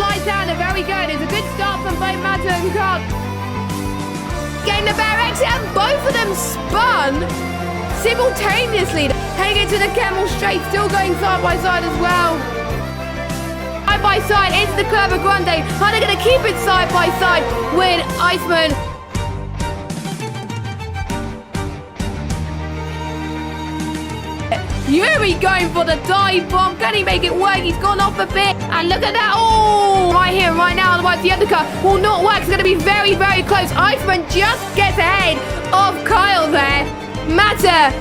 right-hander, very good. It's a good start from both Matter and Carl. Getting the better exit, and both of them spun simultaneously. Heading into the Camel Straight, still going side by side as well. Side by side into the Curva Grande. Are they going to keep it side by side with Iceman? Yuri going for the dive bomb. Can he make it work? He's gone off a bit. And look at that. Oh, right here, right now. Otherwise, the undercut will not work. It's going to be very, very close. Iceman just gets ahead of Kyle there. Matter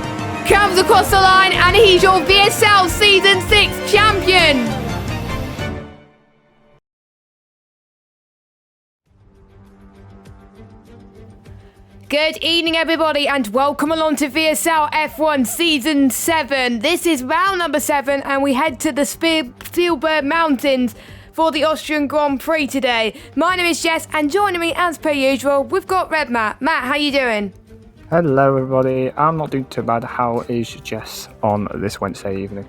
comes across the line, and he's your VSL Season 6 champion. Good evening, everybody, and welcome along to VSL F1 Season 7. This is round number 7, and we head to the Spielberg Mountains for the Austrian Grand Prix today. My name is Jess, and joining me, as per usual, we've got Red Matt. Matt, how you doing? Hello, everybody. I'm not doing too bad. How is Jess on this Wednesday evening?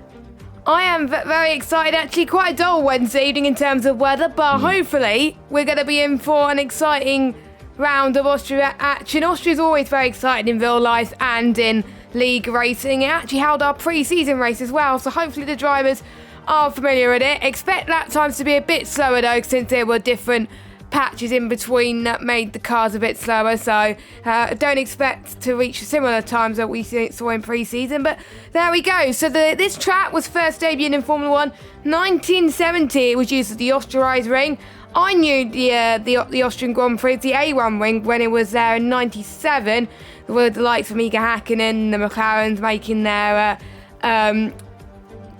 I am very excited. Actually, quite a dull Wednesday evening in terms of weather, but hopefully we're going to be in for an exciting round of Austria action. Austria is always very exciting in real life and in league racing. It actually held our pre-season race as well, so hopefully the drivers are familiar with it. Expect lap times to be a bit slower though, since there were different patches in between that made the cars a bit slower, so don't expect to reach similar times that we saw in pre-season, but there we go. So this track was first debuted in Formula 1 1970. It was used as the Austria ring. I knew the Austrian Grand Prix, the A1 ring, when it was there in 97, with the likes of Mika Hakkinen, the McLarens making their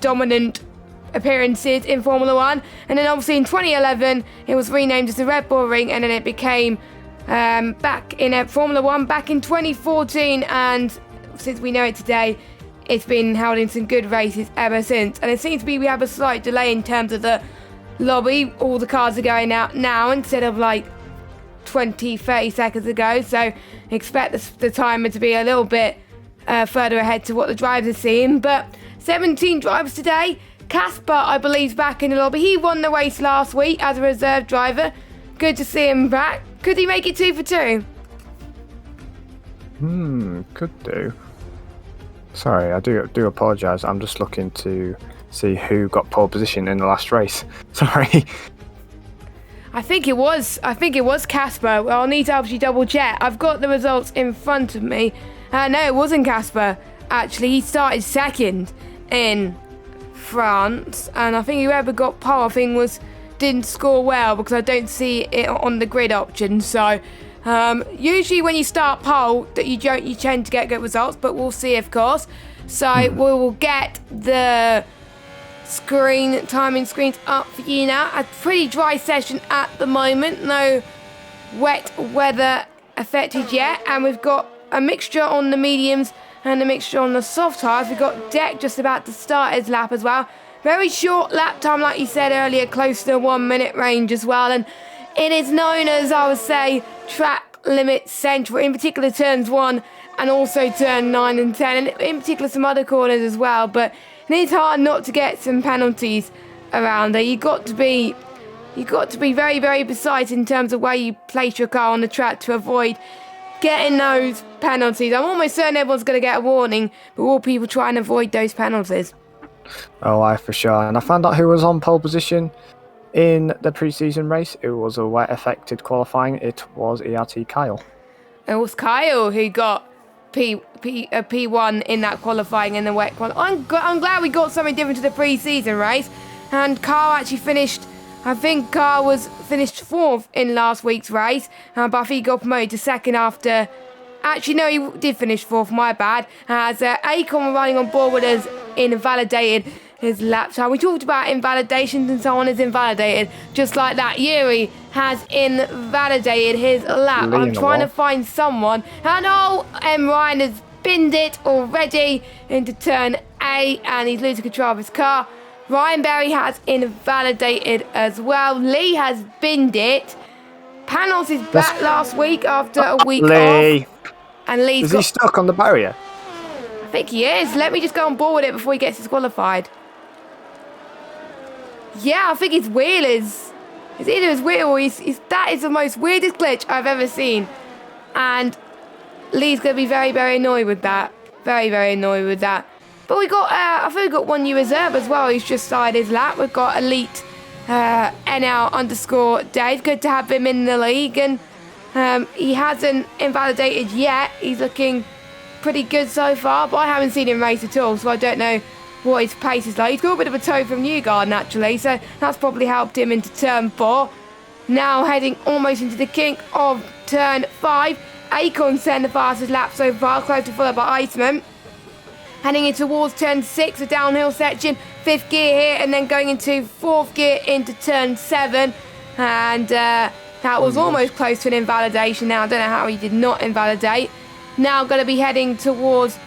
dominant appearances in Formula 1. And then obviously in 2011, it was renamed as the Red Bull ring, and then it became back in Formula 1 back in 2014. And since we know it today, it's been held in some good races ever since. And it seems to be we have a slight delay in terms of the lobby. All the cars are going out now instead of like 20-30 seconds ago, so expect the timer to be a little bit further ahead to what the drivers are seeing. But 17 drivers today. Casper, I believe, is back in the lobby. He won the race last week as a reserve driver. Good to see him back. Could he make it 2 for 2? Could do. Sorry, I do apologise. I'm just looking to see who got pole position in the last race. Sorry. I think it was Casper. Well, I'll need to actually double check. I've got the results in front of me. No, it wasn't Casper. Actually, he started second in France, and I think whoever got pole, didn't score well because I don't see it on the grid option. So usually when you start pole, that you tend to get good results, but we'll see, of course. So we will get the timing screens up for you now. A pretty dry session at the moment, no wet weather affected yet, and we've got a mixture on the mediums and a mixture on the soft tires. We've got Deck just about to start his lap as well. Very short lap time, like you said earlier, close to 1 minute range as well, and it is known as, I would say, track limit central, in particular turns 1 and also turn 9 and 10, and in particular some other corners as well. But it is hard not to get some penalties around there. You've got to be very, very precise in terms of where you place your car on the track to avoid getting those penalties. I'm almost certain everyone's going to get a warning, but all people try and avoid those penalties. Oh, I for sure. And I found out who was on pole position in the pre-season race. It was a wet affected qualifying. It was ERT Kyle. It was Kyle who got P1 in that qualifying in the wet qualifying. I'm glad we got something different to the pre-season race. And Carl actually finished, I think Carl was finished 4th in last week's race, but I think he got promoted to 2nd after. Actually, no, he did finish 4th, my bad. As Acon running on board with us, invalidated his lap time. We talked about invalidations, and someone is invalidated. Just like that, Yuri has invalidated his lap. I'm trying to find someone. And Ryan has binned it already into turn 8, and he's losing control of his car. Ryan Berry has invalidated as well. Lee has binned it. Panos is back last week after a week off. And Lee's he stuck on the barrier? I think he is. Let me just go on board with it before he gets disqualified. Yeah, I think his wheel is It's either his wheel or that is the most weirdest glitch I've ever seen. And Lee's going to be very, very annoyed with that. Very, very annoyed with that. But we got, I think we got one new reserve as well. He's just started his lap. We've got Elite NL_ Dave. Good to have him in the league. And he hasn't invalidated yet. He's looking pretty good so far. But I haven't seen him race at all. So I don't know what his pace is like. He's got a bit of a toe from Newgarden actually. So that's probably helped him into turn 4. Now heading almost into the kink of turn 5. Acorn's the fastest lap so far. Closely followed by Iceman. Heading in towards turn 6, a downhill section, 5th gear here, and then going into 4th gear into turn 7. And that was almost close to an invalidation now. I don't know how he did not invalidate. Now going to be heading towards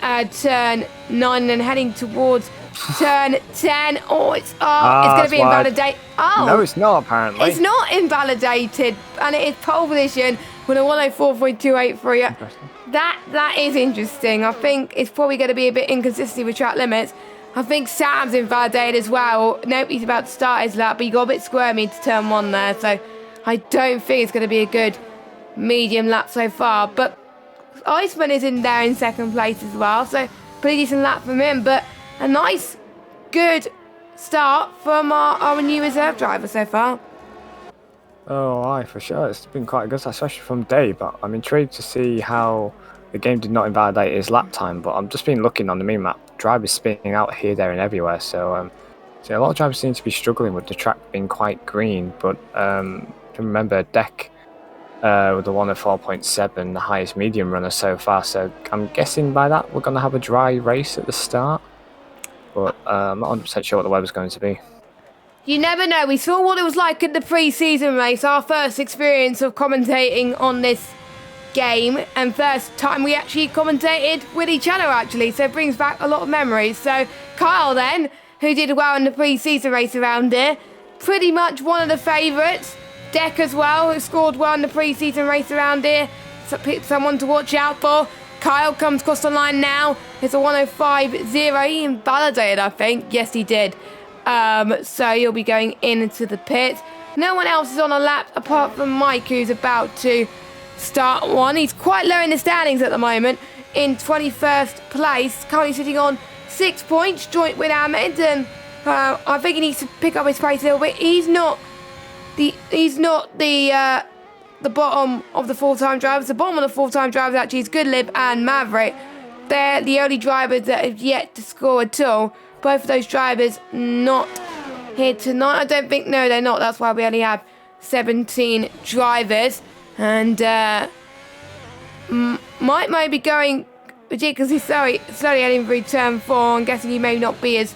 turn 9 and heading towards turn 10. Oh, it's going to be invalidated. Oh, no, it's not apparently. It's not invalidated, and it is pole position with a 104.283. Interesting. That is interesting. I think it's probably going to be a bit inconsistent with track limits. I think Sam's invalidated as well. Nope, he's about to start his lap, but he got a bit squirmy into turn 1 there, so I don't think it's going to be a good medium lap so far. But Iceman is in there in 2nd place as well, so pretty decent lap from him. But a nice, good start from our new reserve driver so far. Oh, aye, for sure. It's been quite good, especially from Dave. But I'm intrigued to see how the game did not invalidate his lap time. But I've just been looking on the mini map. Drivers spinning out here, there, and everywhere. So a lot of drivers seem to be struggling with the track being quite green. But remember, Deck with the 104.7, the highest medium runner so far. So I'm guessing by that we're going to have a dry race at the start. But I'm not 100% sure what the weather's going to be. You never know. We saw what it was like in the pre-season race, our first experience of commentating on this game, and first time we actually commentated with each other actually, so it brings back a lot of memories. So Kyle then, who did well in the pre-season race around here, pretty much one of the favourites. Deck as well, who scored well in the pre-season race around here, someone to watch out for. Kyle comes across the line now. It's a 105.0. He invalidated, I think. Yes, he did. So he'll be going into the pit. No one else is on a lap apart from Mike, who's about to start one. He's quite low in the standings at the moment, in 21st place, currently sitting on 6 points, joint with Ahmed, and I think he needs to pick up his pace a little bit. He's not the bottom of the full-time drivers. The bottom of the full-time drivers actually is Goodlib and Maverick. They're the only drivers that have yet to score at all. Both of those drivers not here tonight. I don't think, no, they're not. That's why we only have 17 drivers. And Mike may be going ridiculously slowly heading through turn 4. I'm guessing he may not be as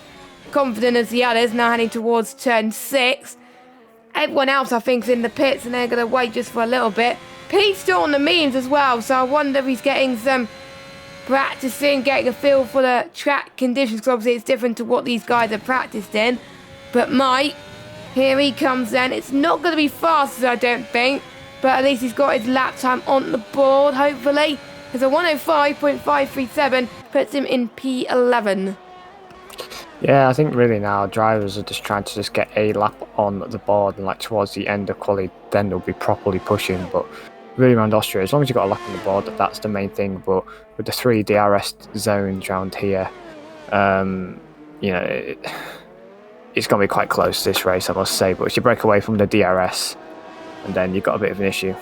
confident as the others, now heading towards turn 6. Everyone else, I think, is in the pits, and they're going to wait just for a little bit. Pete's still on the means as well, so I wonder if he's getting some practicing, getting a feel for the track conditions, because obviously it's different to what these guys have practiced in. But Mike, here he comes then. It's not going to be fast, I don't think, but at least he's got his lap time on the board, hopefully. There's a 105.537, puts him in P11. Yeah, I think really now drivers are just trying to just get a lap on the board, and like towards the end of quali, then they'll be properly pushing. But really around Austria, as long as you've got a lap on the board, that's the main thing. But with the 3 DRS zones around here, you know, it's going to be quite close this race, I must say. But if you break away from the DRS, and then you've got a bit of an issue.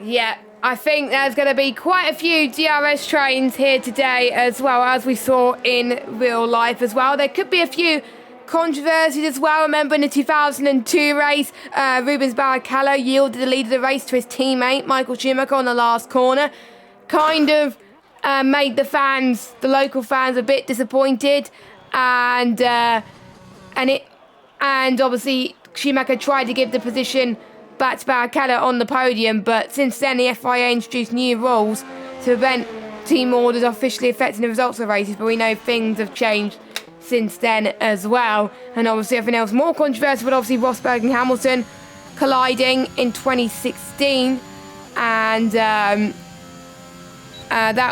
Yeah, I think there's going to be quite a few DRS trains here today, as well as we saw in real life as well. There could be a few controversies as well. Remember in the 2002 race, Rubens Barrichello yielded the lead of the race to his teammate Michael Schumacher on the last corner. Kind of made the local fans, a bit disappointed, and obviously Schumacher tried to give the position back to Barrichello on the podium, but since then the FIA introduced new rules to prevent team orders officially affecting the results of races, but we know things have changed since then as well. And obviously everything else more controversial, but obviously Rosberg and Hamilton colliding in 2016, and that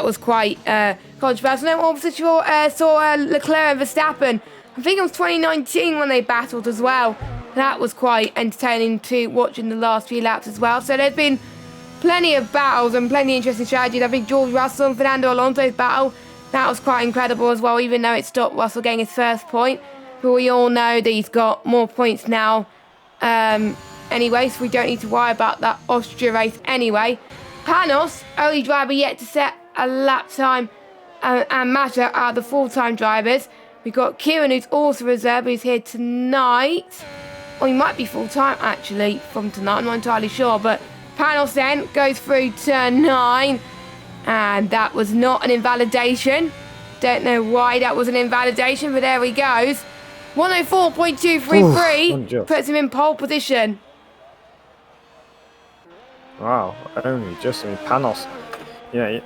was quite controversial. No one saw Leclerc and Verstappen. I think it was 2019 when they battled as well that was quite entertaining to watch in the last few laps as well. So there's been plenty of battles and plenty of interesting strategies. I think George Russell and Fernando Alonso's battle, that was quite incredible as well, even though it stopped Russell getting his first point. But we all know that he's got more points now anyway, so we don't need to worry about that Austria race anyway. Panos, only driver yet to set a lap time, and Mata are the full-time drivers. We've got Kieran, who's also reserve, who's here tonight. Or he might be full-time, actually, from tonight. I'm not entirely sure. But Panos then goes through turn 9. And that was not an invalidation. Don't know why that was an invalidation, but there he goes. 104.233 puts him in pole position. Wow, only just, Panos. Yeah,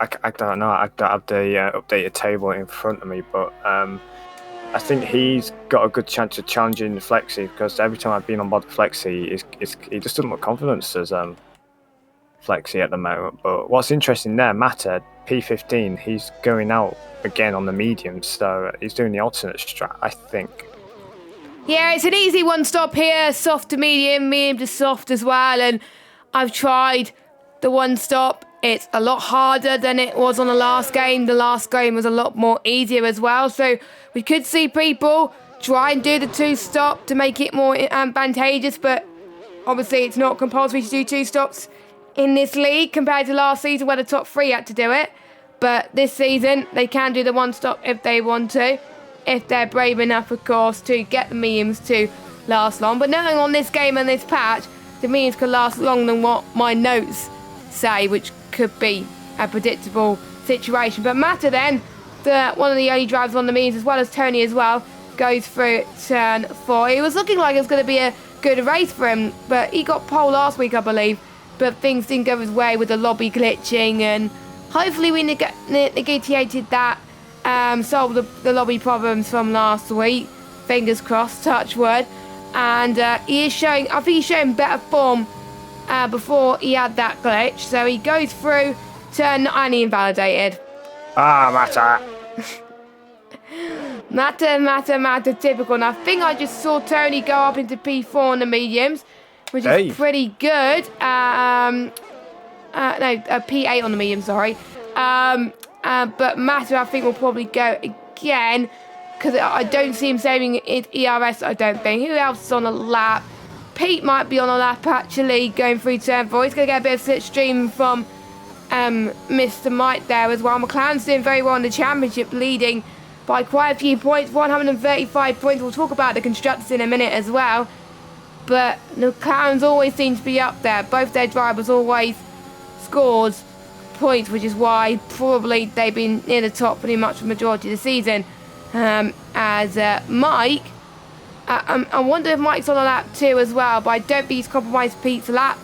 I don't know. I don't have the updated table in front of me, but I think he's got a good chance of challenging Flexi, because every time I've been on board Flexi, he just doesn't look confident as Flexi at the moment. But what's interesting there, Mata, P15, he's going out again on the medium, so he's doing the alternate strat, I think. Yeah, it's an easy one stop here, soft to medium to soft as well, and I've tried the one stop. It's a lot harder than it was on the last game. The last game was a lot more easier as well. So we could see people try and do the two stop to make it more advantageous. But obviously it's not compulsory to do two stops in this league compared to last season where the top 3 had to do it. But this season they can do the one stop if they want to. If they're brave enough, of course, to get the mediums to last long. But knowing on this game and this patch, the mediums could last longer than what my notes say, which could be a predictable situation. But Mata then, one of the only drivers on the mediums, as well as Tony as well, goes through turn 4. It was looking like it was going to be a good race for him, but he got pole last week, I believe. But things didn't go his way with the lobby glitching, and hopefully we negotiated that, solved the lobby problems from last week. Fingers crossed, touch wood. And he is showing, I think he's showing better form before he had that glitch. So he goes through turn 9 and he invalidated. Mata. Mata, typical. And I think I just saw Tony go up into P4 on the mediums, which is pretty good. P8 on the medium, sorry. But Mata, I think, will probably go again, because I don't see him saving ERS, I don't think. Who else is on a lap? Pete might be on a lap, actually, going through turn 4. He's going to get a bit of slipstream from Mr. Mike there as well. McLaren's doing very well in the championship, leading by quite a few points, 135 points. We'll talk about the constructors in a minute as well. But the McLarens always seem to be up there. Both their drivers always scored points, which is why probably they've been near the top pretty much the majority of the season. As Mike, I wonder if Mike's on a lap too as well, but I don't think he's compromised Pete's lap.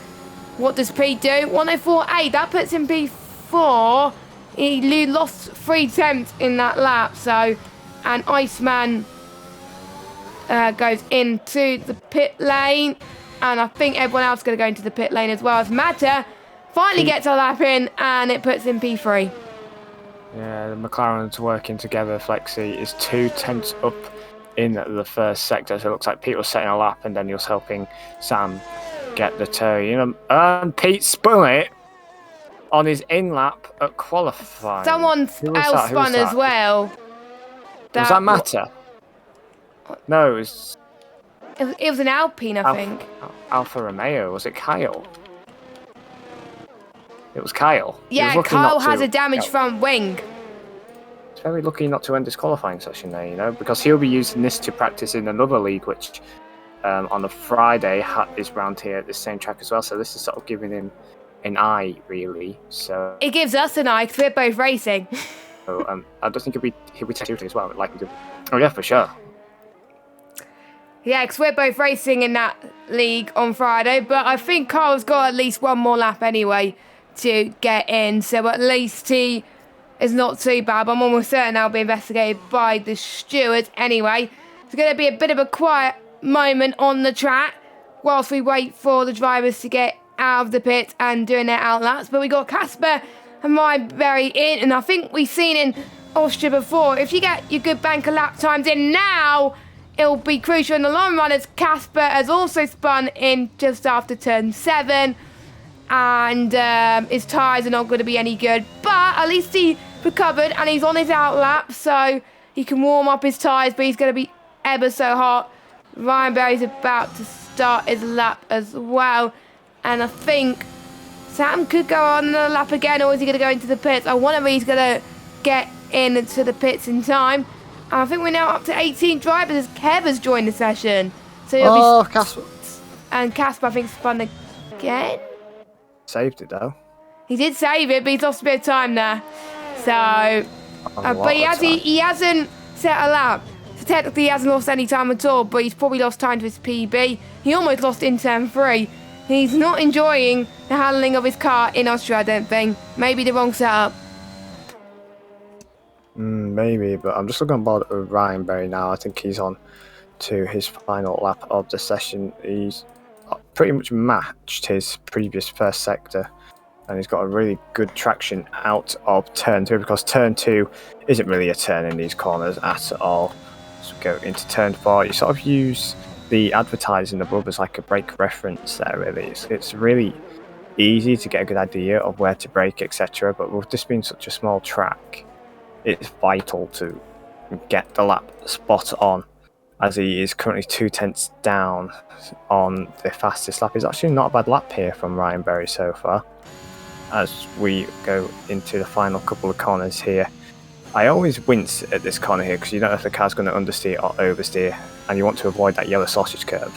What does Pete do? 104.8, that puts him P4. He lost 3 attempts in that lap, so, and Iceman goes into the pit lane, and I think everyone else is going to go into the pit lane as well, as Mata finally gets a lap in, and it puts him P3. Yeah, the McLaren's working together. Flexi is 2 tenths up in the first sector, so it looks like Pete was setting a lap and then he was helping Sam get the turn. And Pete spun it on his in lap at qualifying. Someone else spun as well. Was that Mata? No, it was an Alpine, I think. Alfa Romeo. Was it Kyle? It was Kyle. Yeah, Kyle has a damaged front wing. It's very lucky not to end his qualifying session there, because he'll be using this to practice in another league, which on a Friday is round here at the same track as well. So this is sort of giving him an eye, really. So it gives us an eye because we're both racing. So I don't think he'll be testing as well, like we do. Oh yeah, for sure. Yeah, because we're both racing in that league on Friday, but I think Kyle's got at least one more lap anyway to get in, so at least he is not too bad. I'm almost certain I'll be investigated by the stewards anyway. It's going to be a bit of a quiet moment on the track whilst we wait for the drivers to get out of the pit and doing their outlaps. But we got Casper and Myberry in, and I think we've seen in Austria before, if you get your good bank of lap times in now, it'll be crucial in the long run as Casper has also spun in just after turn 7. And his tyres are not going to be any good. But at least he recovered and he's on his out lap, so he can warm up his tyres, but he's going to be ever so hot. Ryan Berry's about to start his lap as well. And I think Sam could go on another lap again, or is he going to go into the pits? I wonder if he's going to get into the pits in time. And I think we're now up to 18 drivers as Kev has joined the session. So Casper. And Casper, I think, spun again. Saved it though. He did save it, but he's lost a bit of time there. So, but he hasn't set a lap. So technically he hasn't lost any time at all, but he's probably lost time to his PB. He almost lost in turn 3. He's not enjoying the handling of his car in Austria, I don't think. Maybe the wrong setup. Maybe, but I'm just looking on board with Ryan Berry now. I think he's on to his final lap of the session. He's pretty much matched his previous first sector, and he's got a really good traction out of turn 2, because turn 2 isn't really a turn in these corners at all. So go into turn 4. You sort of use the advertising above as like a brake reference there, really. It's really easy to get a good idea of where to brake, etc. But with this being such a small track, it's vital to get the lap spot on, as he is currently 2 tenths down on the fastest lap. It's actually not a bad lap here from Ryan Berry so far. As we go into the final couple of corners here, I always wince at this corner here because you don't know if the car's going to understeer or oversteer, and you want to avoid that yellow sausage curve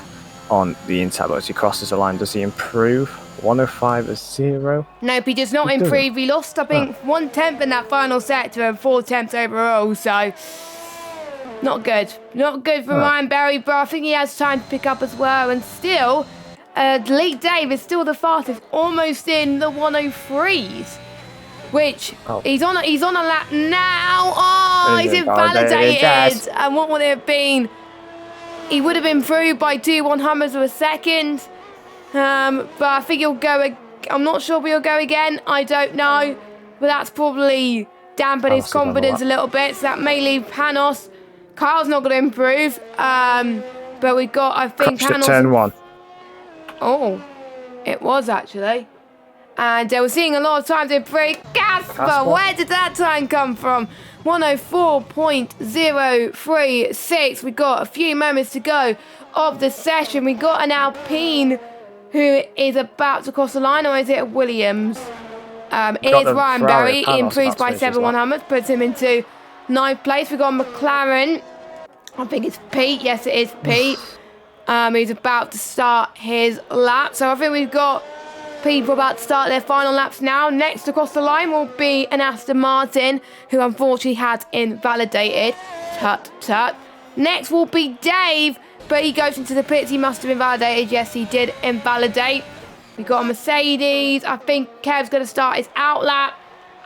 on the inside. But as he crosses the line, does he improve? 105.0? Nope, he does not improve. He lost, I think, 1/10 in that final sector and 4 tenths overall, so not good. Not good for Ryan Berry, but I think he has time to pick up as well. And still, Lee Dave is still the fastest, almost in the 103s. Which he's on a lap now. Oh, he's invalidated. And what would it have been? He would have improved by 2/100ths of a second. But I think he'll go. I'm not sure if he'll go again. I don't know. But that's probably dampened his confidence a little bit. So that may leave Panos. Kyle's not going to improve. But we've got, I think, Panos. Turn 1. Oh, it was actually. And we're seeing a lot of times in break. Casper, where did that time come from? 104.036. We've got a few moments to go of the session. We've got an Alpine who is about to cross the line, or is it a Williams? It is Ryan Berry. He improves by 7/100ths, puts him into 9th place. We've got McLaren. I think it's Pete. Yes, it is Pete. He's about to start his lap. So I think we've got people about to start their final laps now. Next across the line will be an Aston Martin, who unfortunately had invalidated. Tut, tut. Next will be Dave, but he goes into the pits. He must have invalidated. Yes, he did invalidate. We've got a Mercedes. I think Kev's going to start his out lap,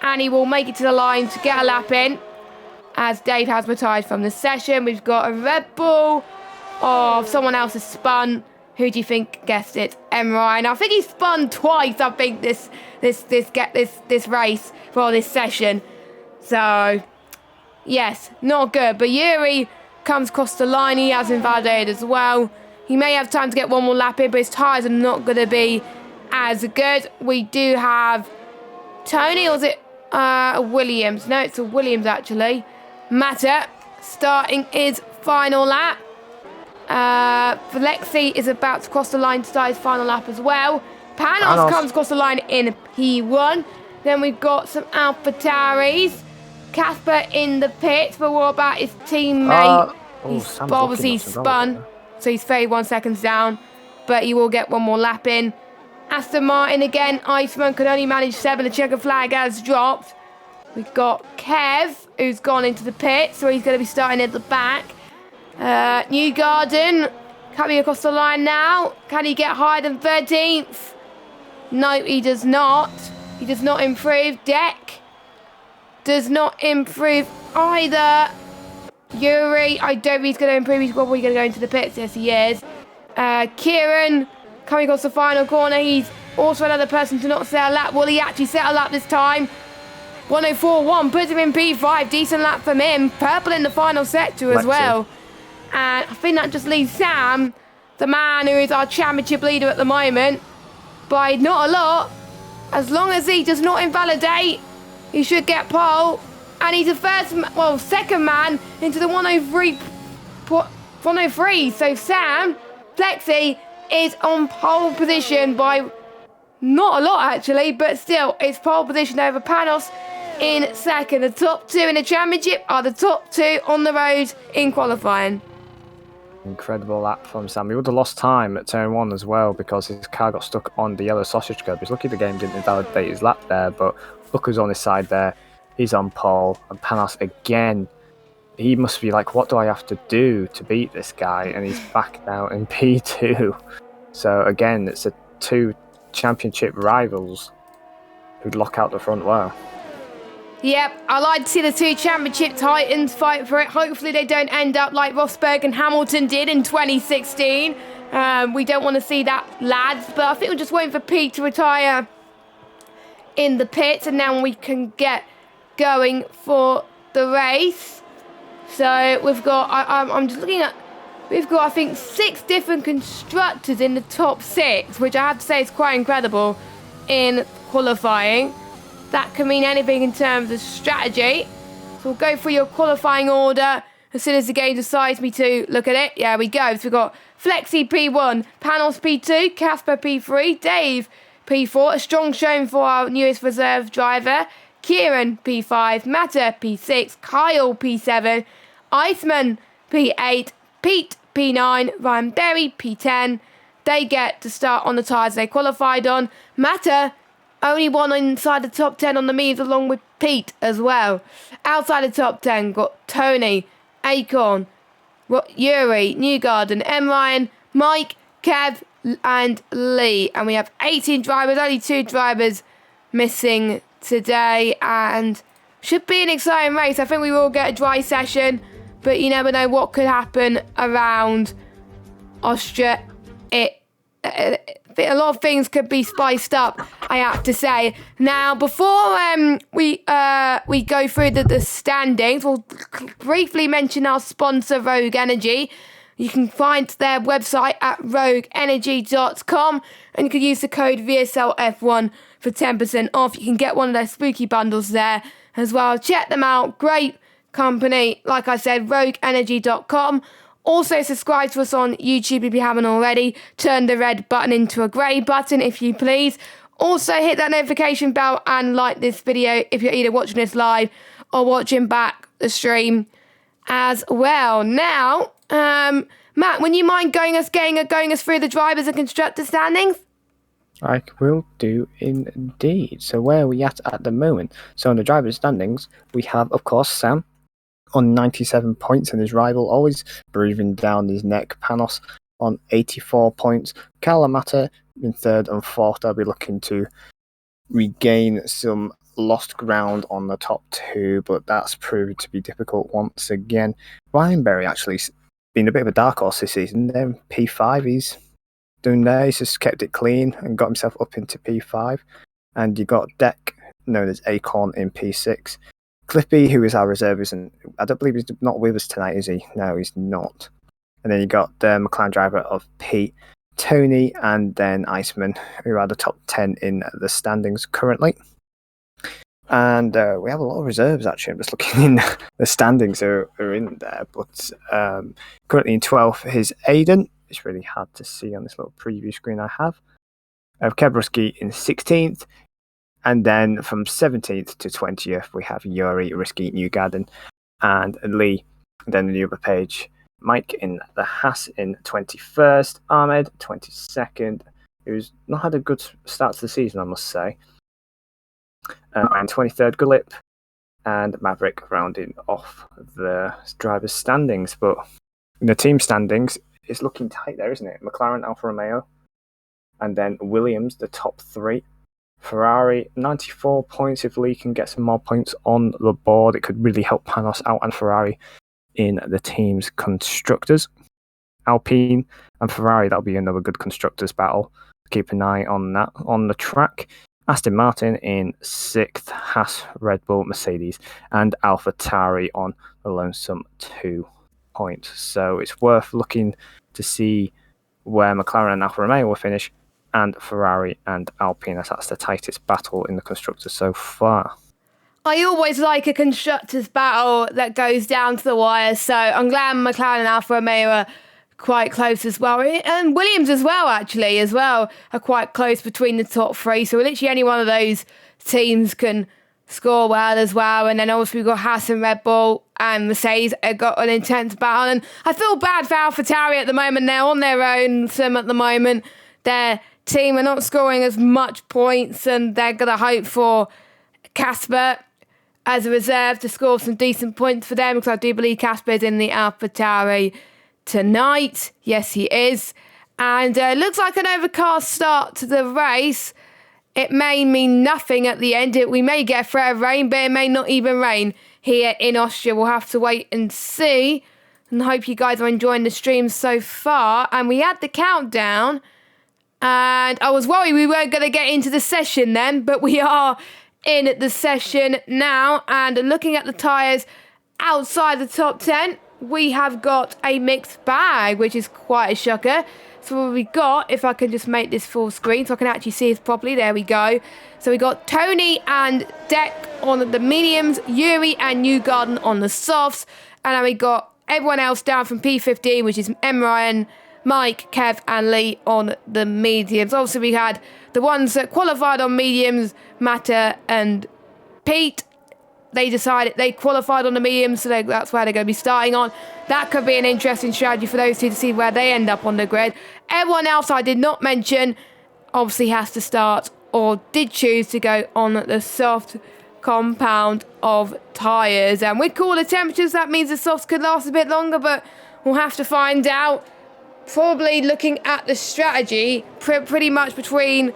and he will make it to the line to get a lap in, as Dave has retired from the session. We've got a Red Bull. Oh, someone else has spun. Who do you think guessed it? Ryan. I think he spun twice. I think this race for this session. So yes, not good. But Yuri comes across the line. He has invalidated as well. He may have time to get one more lap in, but his tyres are not going to be as good. We do have Tony, or is it a Williams? No, it's a Williams actually. Matter starting his final lap. Alexi is about to cross the line to start his final lap as well. Panos comes across the line in P1. Then we've got some AlphaTauris. Casper in the pits, but what about his teammate? He's obviously spun, so he's 31 seconds down, but he will get one more lap in. Aston Martin again. Iceman could only manage 7. The checker flag has dropped. We've got Kev, who's gone into the pits, so he's going to be starting at the back. Newgarden coming across the line now. Can he get higher than 13th? No, he does not. He does not improve. Deck does not improve either. Yuri, I don't think he's going to improve. He's probably going to go into the pits. Yes, he is. Kieran coming across the final corner. He's also another person to not set a lap. Will he actually set a lap this time? 104.1 puts him in P5. Decent lap from him. Purple in the final sector as well. And I think that just leaves Sam, the man who is our championship leader at the moment, by not a lot. As long as he does not invalidate, he should get pole. And he's the second man into the 103. So Sam Flexi is on pole position by not a lot actually, but still it's pole position over Panos in second. The top two in the championship are the top two on the road in qualifying. Incredible lap from Sam. He would have lost time at turn 1 as well because his car got stuck on the yellow sausage curb. He's lucky the game didn't invalidate his lap there, but look who's on his side there. He's on pole, and Panos again. He must be like, what do I have to do to beat this guy? And he's back now in P2. So again, it's the two championship rivals who'd lock out the front row. Yep, I like to see the two championship titans fight for it. Hopefully they don't end up like Rosberg and Hamilton did in 2016. We don't want to see that, lads. But I think we're just waiting for Pete to retire in the pits, and then we can get going for the race. So we've got, I'm just looking at, we've got I think 6 different constructors in the top 6, which I have to say is quite incredible in qualifying. That can mean anything in terms of strategy. So we'll go through your qualifying order as soon as the game decides me to look at it. Yeah, we go. So we've got Flexi P1, Panos P2, Casper P3, Dave P4, a strong showing for our newest reserve driver, Kieran P5, Matta P6, Kyle P7, Iceman P8, Pete P9, Ryan Berry P10. They get to start on the tyres they qualified on. Matta only one inside the top 10 on the means, along with Pete as well. Outside the top 10, got Tony, Acorn, Yuri, Newgarden, M. Ryan, Mike, Kev, and Lee. And we have 18 drivers, only 2 drivers missing today. And should be an exciting race. I think we will get a dry session, but you never know what could happen around Austria. A lot of things could be spiced up, I have to say. Now, before we go through the standings, we'll briefly mention our sponsor, Rogue Energy. You can find their website at rogueenergy.com, and you can use the code VSLF1 for 10% off. You can get one of their spooky bundles there as well. Check them out. Great company. Like I said, rogueenergy.com. Also, subscribe to us on YouTube if you haven't already. Turn the red button into a grey button, if you please. Also, hit that notification bell and like this video if you're either watching this live or watching back the stream as well. Now, Matt, would you mind going us through the drivers and constructor standings? I will do indeed. So where are we at the moment? So in the drivers' standings, we have, of course, Sam on 97 points, and his rival always breathing down his neck, Panos, on 84 points. Kalamata in 3rd and 4th. They'll be looking to regain some lost ground on the top 2, but that's proved to be difficult once again. Ryan Berry actually been a bit of a dark horse this season. Then P5, he's doing there. He's just kept it clean and got himself up into P5. And you got Deck, known as Acorn, in P6. Clippy, who is our reserve, I don't believe he's not with us tonight, is he? No, he's not. And then you got the McLaren driver of Pete, Tony, and then Iceman, who are the top 10 in the standings currently. And we have a lot of reserves, actually. I'm just looking in the standings who are in there. But currently in 12th is Aiden. It's really hard to see on this little preview screen I have. Kebruski in 16th. And then from 17th to 20th, we have Yuri, Risky, Newgarden, and Lee. And then on the other page, Mike in the Haas in 21st, Ahmed 22nd, who's not had a good start to the season, I must say. And 23rd, Gullip, and Maverick rounding off the drivers' standings. But in the team standings, it's looking tight there, isn't it? McLaren, Alfa Romeo, and then Williams, the top 3. Ferrari, 94 points. If Lee can get some more points on the board, it could really help Panos out and Ferrari in the team's constructors. Alpine and Ferrari, that'll be another good constructors battle. Keep an eye on that on the track. Aston Martin in 6th, Haas, Red Bull, Mercedes, and AlphaTauri on the lonesome 2. point. So it's worth looking to see where McLaren and Alfa Romeo will finish, and Ferrari and Alpine, as that's the tightest battle in the Constructors so far. I always like a constructors battle that goes down to the wire, so I'm glad McLaren and Alfa Romeo are quite close as well. And Williams as well, actually, are quite close between the top three. So literally any one of those teams can score well as well. And then obviously we've got Haas and Red Bull and Mercedes have got an intense battle. And I feel bad for AlphaTauri at the moment. They're on their own sim at the moment. Their team are not scoring as much points, and they're going to hope for Casper as a reserve to score some decent points for them, because I do believe Casper is in the AlphaTauri tonight. Yes, he is. And looks like an overcast start to the race. It may mean nothing at the end. We may get a threat of rain, but it may not even rain here in Austria. We'll have to wait and see. And hope you guys are enjoying the stream so far. And we had the countdown. And I was worried we weren't going to get into the session then, but we are in the session now. And looking at the tyres outside the top 10, we have got a mixed bag, which is quite a shocker. So what we got, if I can just make this full screen so I can actually see it properly, there we go. So we got Tony and Deck on the mediums, Yuri and Newgarden on the softs, and then we got everyone else down from P15, which is Ryan, Mike, Kev and Lee on the mediums. Obviously we had the ones that qualified on mediums, Matta and Pete. They decided they qualified on the mediums, so that's where they're going to be starting on. That could be an interesting strategy for those two to see where they end up on the grid. Everyone else I did not mention obviously has to start or did choose to go on the soft compound of tyres. And with cooler temperatures, that means the softs could last a bit longer, but we'll have to find out. Probably looking at the strategy, pretty much between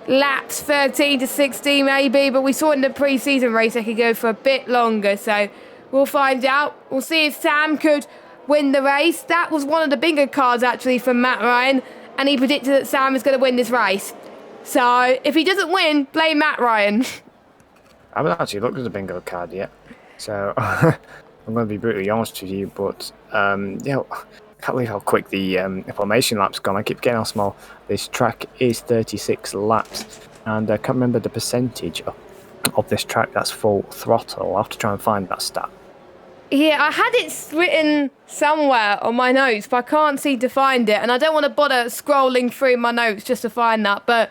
laps 13 to 16 maybe, but we saw in the pre-season race they could go for a bit longer, so we'll find out. We'll see if Sam could win the race. That was one of the bigger cards actually from Matt Ryan, and he predicted that Sam is going to win this race. So if he doesn't win, blame Matt Ryan. I haven't actually looked at the bingo card yet, so I'm going to be brutally honest with you, but yeah, I can't believe how quick the formation lap's gone. I keep getting how small. This track is 36 laps, and I can't remember the percentage of this track that's full throttle. I'll have to try and find that stat. Yeah, I had it written somewhere on my notes, but I can't seem to find it, and I don't want to bother scrolling through my notes just to find that, but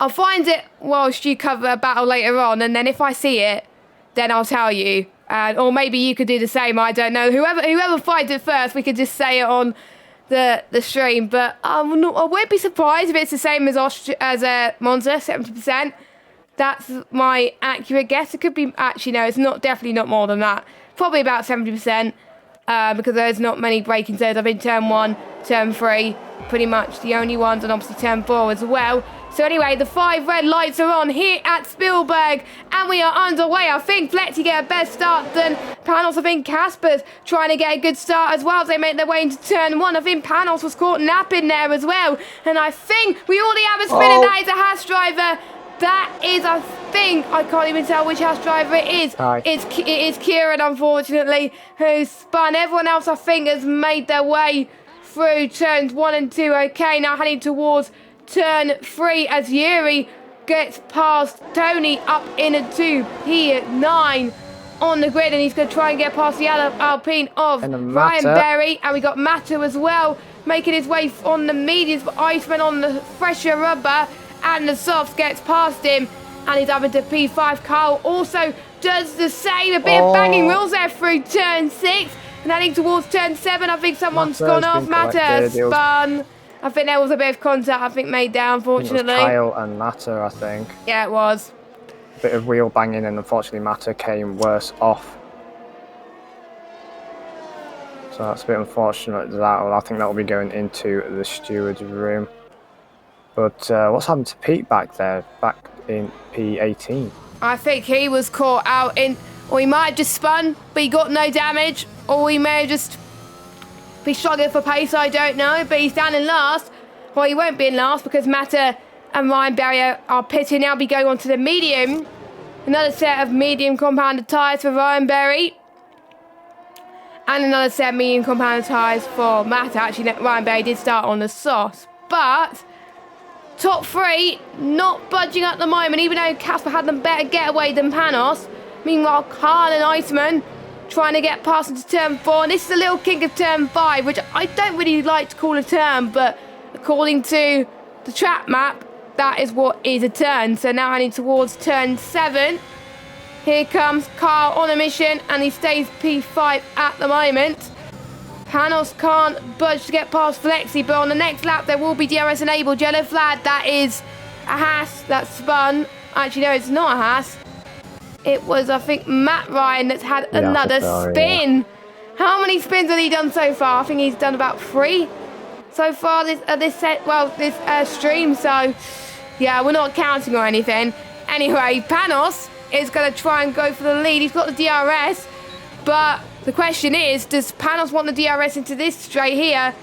I'll find it whilst you cover a battle later on, and then if I see it, then I'll tell you. Or maybe you could do the same, I don't know. Whoever finds it first, we could just say it on the stream. But I won't be surprised if it's the same as Monza, 70%. That's my accurate guess. It could be, actually, no, it's not, definitely not more than that. Probably about 70%, because there's not many braking zones. I've been turn 1, turn 3, pretty much the only ones, and obviously turn 4 as well. So anyway, the 5 red lights are on here at Spielberg, and we are underway. I think Fletty get a better start than Panos. I think Casper's trying to get a good start as well as they make their way into turn 1. I think Panos was caught napping there as well. And I think we already have a spinner. That is a Haas driver. That is, I think, I can't even tell which Haas driver it is. Hi. It is Kieran, unfortunately, who spun. Everyone else, I think, has made their way through turns 1 and 2. Okay, now heading towards turn 3 as Yuri gets past Tony up into P9 on the grid, and he's going to try and get past the Alpine of Ryan Berry. And we got Matta as well making his way on the mediums, but Iceman on the fresher rubber, and the softs gets past him, and he's up into P5. Carl also does the same, a bit of banging wheels there through turn 6, and heading towards turn 7. I think someone's gone off. Matta spun. I think there was a bit of contact, I think, made there, unfortunately. It was Kyle and Matta, I think. Yeah, it was. A bit of wheel banging, and unfortunately Matta came worse off. So that's a bit unfortunate. I think that will be going into the steward's room. But what's happened to Pete back there, back in P18? I think he was caught out in, or he might have just spun, but he got no damage, or he may have just be struggling for pace, I don't know, but he's down in last. Well, he won't be in last because Matta and Ryan Berry are pitting now, be going on to the medium. Another set of medium compounded tyres for Ryan Berry. And another 7 medium compound tyres for Matt. Actually, Ryan Berry did start on the sauce. But top 3 not budging at the moment, even though Casper had them better getaway than Panos. Meanwhile, Carl and Iceman trying to get past into turn 4. And this is a little kink of turn 5, which I don't really like to call a turn, but according to the track map, that is what is a turn. So now heading towards turn 7. Here comes Carl on a mission, and he stays P5 at the moment. Panos can't budge to get past Flexi, but on the next lap there will be DRS enabled. Yellow flag, that is a Haas that's spun. Actually, no, it's not a Haas. It was, I think, Matt Ryan that's had another spin. How many spins has he done so far? I think he's done about 3 so far this stream. So, yeah, we're not counting or anything. Anyway, Panos is going to try and go for the lead. He's got the DRS, but the question is, does Panos want the DRS into this straight here?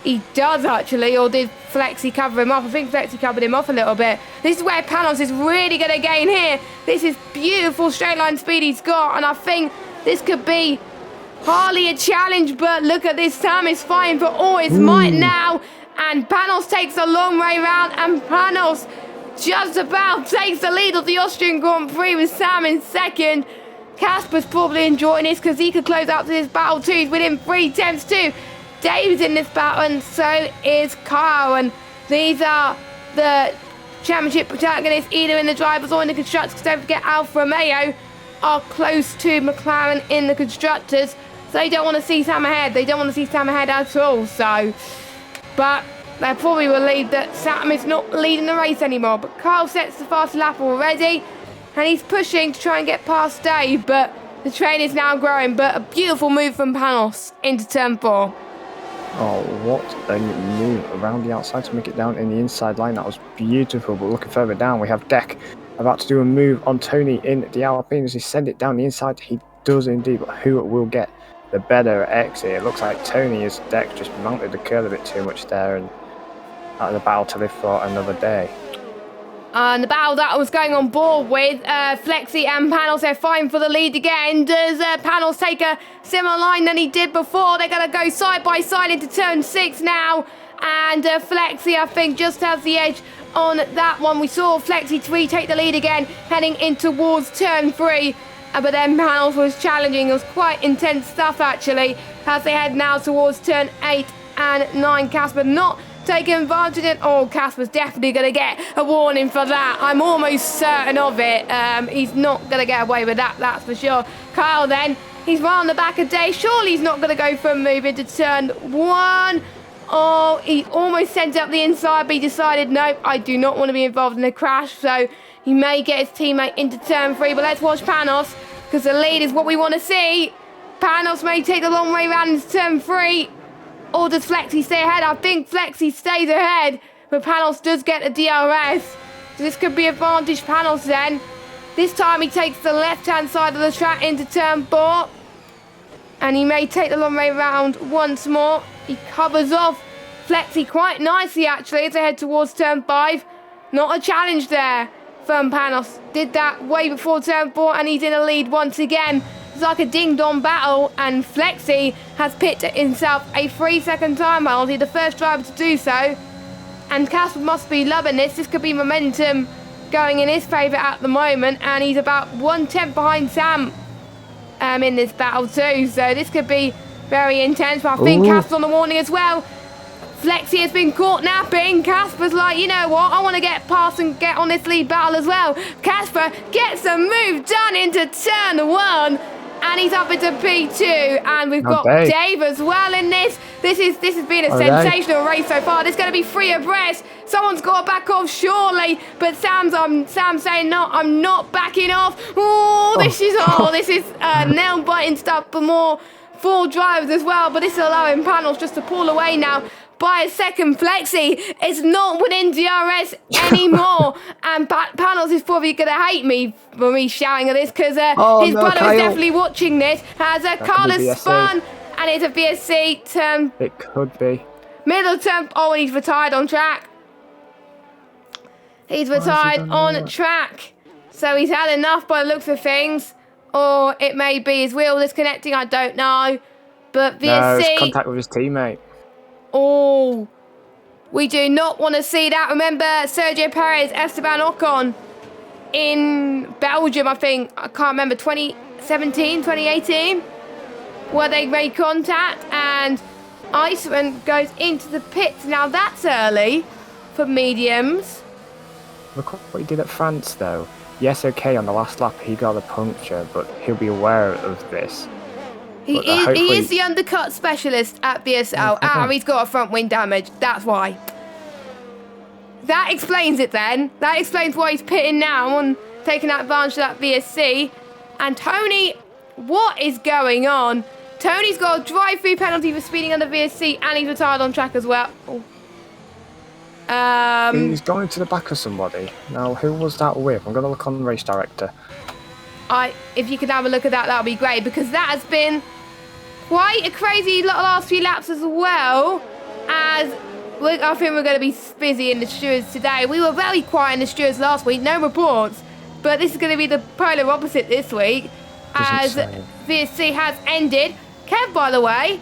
He does, actually, or did Flexi cover him off? I think Flexi covered him off a little bit. This is where Panos is really going to gain here. This is beautiful straight line speed he's got, and I think this could be hardly a challenge, but look at this. Sam is fighting for all his might now, and Panos takes a long way round, and Panos just about takes the lead of the Austrian Grand Prix with Sam in second. Casper's probably enjoying this because he could close out to this battle too. He's within 3/10 too. Dave's in this battle, and so is Kyle, and these are the championship protagonists either in the drivers or in the constructors, because don't forget Alfa Romeo are close to McLaren in the constructors, so they don't want to see Sam ahead. They don't want to see Sam ahead at all. So, but they probably will lead that Sam is not leading the race anymore. But Kyle sets the fast lap already, and he's pushing to try and get past Dave, but the train is now growing. But a beautiful move from Panos into turn 4. Oh, what a move around the outside to make it down in the inside line. That was beautiful. But looking further down, we have Deck about to do a move on Tony in the Alpine. As he send it down the inside, he does indeed. But who will get the better exit? It looks like Tony, as Deck just mounted the curl a bit too much there, and out of the battle to live for another day. And the battle that I was going on board with, Flexi and Panos, they're fighting for the lead again. Does Panos take a similar line than he did before? They're going to go side by side into turn 6 now. And Flexi, I think, just has the edge on that one. We saw Flexi retake the lead again, heading in towards turn 3. But then Panos was challenging. It was quite intense stuff, actually, as they head now towards turn 8 and 9. Casper not taking advantage of it. Oh, Casper's definitely going to get a warning for that. I'm almost certain of it. He's not going to get away with that, that's for sure. Kyle then, he's right on the back of Dave. Surely he's not going to go for a move into turn 1. Oh, he almost sent up the inside, but he decided, nope, I do not want to be involved in a crash. So he may get his teammate into turn 3, but let's watch Panos, because the lead is what we want to see. Panos may take the long way around into turn 3. Or does Flexi stay ahead? I think Flexi stays ahead, but Panos does get the DRS. So this could be advantage Panos then. This time he takes the left-hand side of the track into turn 4. And he may take the long way round once more. He covers off Flexi quite nicely, actually, as they head towards turn 5. Not a challenge there from Panos. Did that way before turn 4, and he's in the lead once again. It's like a ding-dong battle, and Flexi has picked himself a 3-second time penalty, the first driver to do so. And Casper must be loving this. This could be momentum going in his favour at the moment, and he's about 1/10 behind Sam in this battle too. So this could be very intense, but I think Casper's on the warning as well. Flexi has been caught napping. Casper's like, you know what, I want to get past and get on this lead battle as well. Casper gets a move done into turn 1. And he's up into P2, and we've got Dave as well in this. This has been a sensational race so far. There's going to be 3 abreast. Someone's got to back off surely, but Sam's saying no, I'm not backing off. This is nail-biting stuff for more 4 drivers as well. But this is allowing Panos just to pull away now by a second. Flexi is not within DRS anymore, and Panos is probably going to hate me for me shouting at this, because his brother is definitely watching this. As Kyle has spun, and it's a VSC turn. It could be. Middle turn. Oh, and he's retired on track. He's retired on track. So he's had enough by the looks of things. Or it may be his wheel disconnecting, I don't know. But No, it's VSC... contact with his teammate. Oh, we do not want to see that. Remember, Sergio Perez, Esteban Ocon in Belgium, I think. I can't remember, 2017, 2018, where they made contact and Iceman goes into the pits. Now that's early for mediums. Look what he did at France, though. Yes, okay, on the last lap he got a puncture, but he'll be aware of this. He is the undercut specialist at VSL. He's got a front wing damage. That's why. That explains it then. That explains why he's pitting now and taking advantage of that VSC. And Tony, what is going on? Tony's got a drive-through penalty for speeding under VSC and he's retired on track as well. He's going to the back of somebody. Now, who was that with? I'm going to look on the race director. If you could have a look at that, that would be great, because that has been quite a crazy last few laps as well. As I think we're going to be busy in the stewards today. We were very quiet in the stewards last week, no reports. But this is going to be the polar opposite this week, as VSC has ended. Kev, by the way,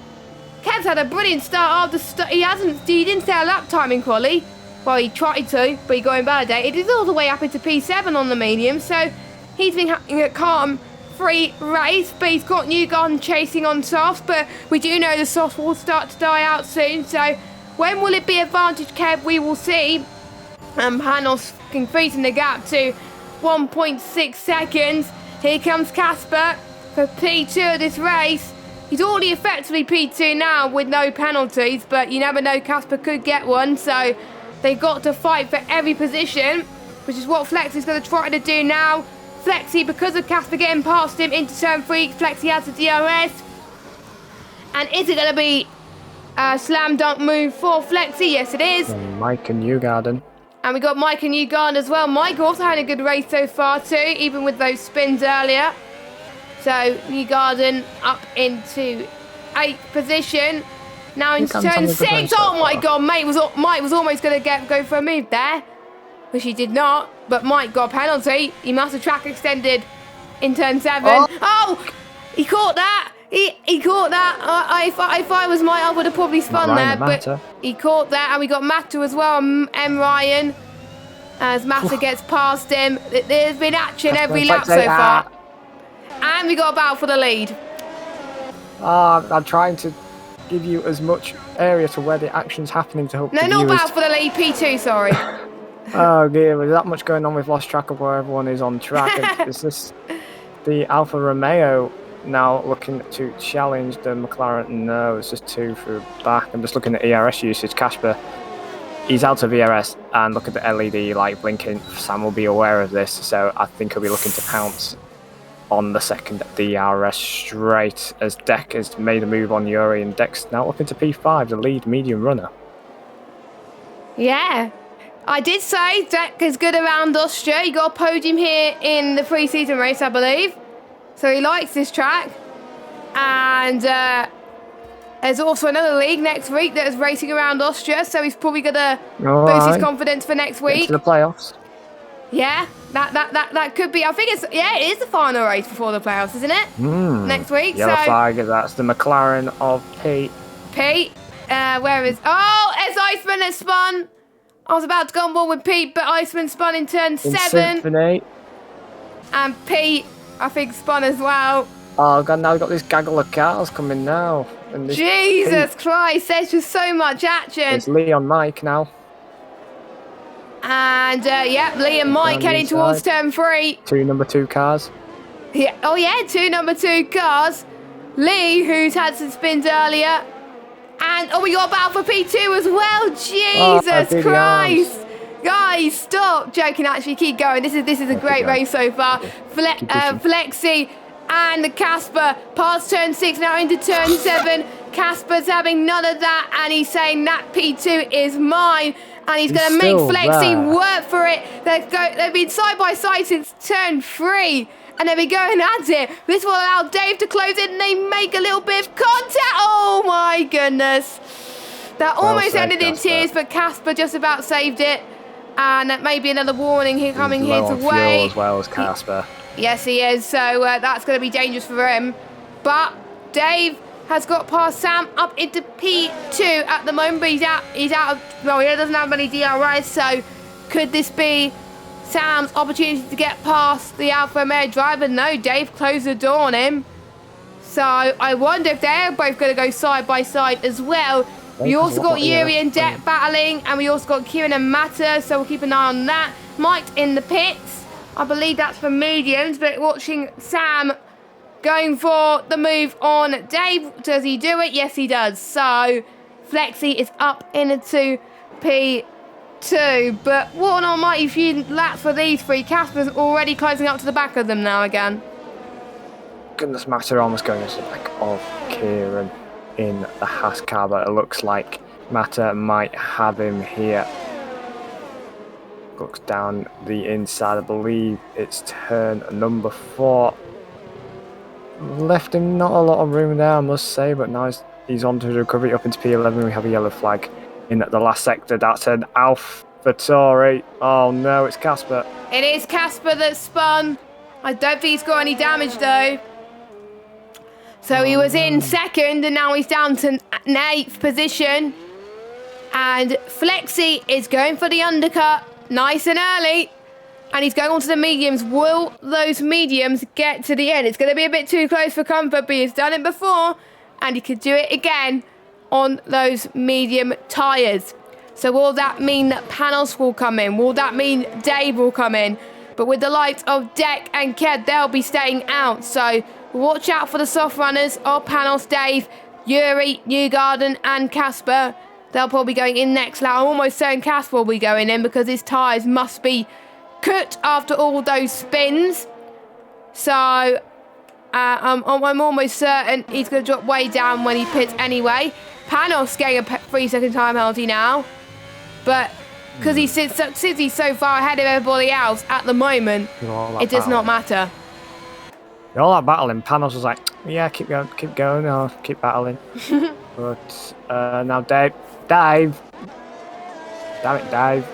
Kev's had a brilliant start after he didn't stay a lap time in quali. Well, he tried to, but he got invalidated. He's all the way up into P7 on the medium, so he's been having a calm, free race, but he's got Newgarden chasing on softs, but we do know the softs will start to die out soon, so when will it be advantage, Kev? We will see. Panos increasing the gap to 1.6 seconds. Here comes Casper for P2 of this race. He's already effectively P2 now with no penalties, but you never know, Casper could get one, so they've got to fight for every position, which is what Flexy's going to try to do now. Flexy, because of Casper getting past him into turn 3, Flexy has the DRS. And is it going to be a slam dunk move for Flexy? Yes, it is. And Mike and Newgarden. And we got Mike and Newgarden as well. Mike also had a good race so far too, even with those spins earlier. So Newgarden up into 8th position. Now into turn 6. Oh my God, Mike was almost going to go for a move there, which he did not. But Mike got a penalty. He must have track extended in turn 7. Oh, he caught that. He caught that. If I was Mike, I would have probably spun there. But he caught that. And we got Mata as well. M. Ryan. As Mata gets past him. There's been action every lap so far. And we got a battle for the lead. I'm trying to give you as much area to where the action's happening to help the viewers. No, not battle for the lead. P2, sorry. Oh dear, there's that much going on. We've lost track of where everyone is on track. Is this the Alfa Romeo now looking to challenge the McLaren? No, it's just 2 through back. I'm just looking at ERS usage. Casper, he's out of ERS, and look at the LED light blinking. Sam will be aware of this, so I think he'll be looking to pounce on the second DRS straight as Deck has made a move on Yuri, and Deck's now up into P5, the lead medium runner. Yeah. I did say Deck is good around Austria. He got a podium here in the pre-season race, I believe. So he likes this track. And there's also another league next week that is racing around Austria. So he's probably going to boost his confidence for next week. Into the playoffs. Yeah, that could be. I think it is the final race before the playoffs, isn't it? Next week. Yellow flag, that's the McLaren of Pete. Where is... Oh, it's Iceman that spun. I was about to go on board with Pete, but Iceman spun in turn 7. Symphony. And Pete, I think, spun as well. Oh, God, now we've got this gaggle of cars coming now. And Jesus Christ, there's just so much action. It's Lee on Mike now. And, Lee and Mike heading towards turn 3. 2 number 2 cars. Yeah. Oh, yeah, 2 number 2 cars. Lee, who's had some spins earlier. And, we got a battle for P2 as well. Jesus Christ. Guys, stop joking. Actually, keep going. This is a great race so far. Flexy and Casper past turn 6, now into turn 7. Casper's having none of that, and he's saying that P2 is mine. And he's going to make Flexy work for it. They've been side by side since turn 3. And they'll be going at it. This will allow Dave to close in, and they make a little bit of contact. Oh my goodness. That almost ended in tears, but Casper just about saved it. And that may be another warning here coming here to wait. As well as Casper. Yes, he is. So that's going to be dangerous for him. But Dave has got past Sam up into P2 at the moment, but he's out of, well, he doesn't have many DRS, so could this be Sam's opportunity to get past the Alfa Romeo driver? No, Dave closed the door on him. So I wonder if they're both going to go side by side as well. We also got Yuri and Deck battling, and we also got Kieran and Mata, so we'll keep an eye on that. Mike in the pits. I believe that's for mediums, but watching Sam going for the move on Dave. Does he do it? Yes, he does. So Flexi is up into P2, but what an almighty few laps for these three. Casper's already closing up to the back of them now again. Goodness, Mata almost going into the back of Kieran in the Haas car, but it looks like Mata might have him here. Looks down the inside, I believe it's turn number 4. Left him not a lot of room there, I must say, but now he's on to the recovery up into P11. We have a yellow flag in the last sector. That's an AlphaTauri. Oh no, it's Casper. It is Casper that spun. I don't think he's got any damage though. So he was in second, and now he's down to 8th position. And Flexi is going for the undercut, nice and early. And he's going on to the mediums. Will those mediums get to the end? It's going to be a bit too close for comfort, but he's done it before. And he could do it again on those medium tyres. So will that mean that Panos will come in? Will that mean Dave will come in? But with the likes of Deck and Ked, they'll be staying out. So watch out for the soft runners of Panos, Dave, Yuri, Newgarden and Casper. They'll probably be going in next lap. I'm almost certain Casper will be going in because his tyres must be cut after all those spins. So I'm almost certain he's going to drop way down when he pits anyway. Panos getting a 3-second time penalty now. But because he sits he's so far ahead of everybody else at the moment, it does not matter. All that battling, Panos was like, yeah, keep going, I'll keep battling. But now Dave. Damn it, Dave.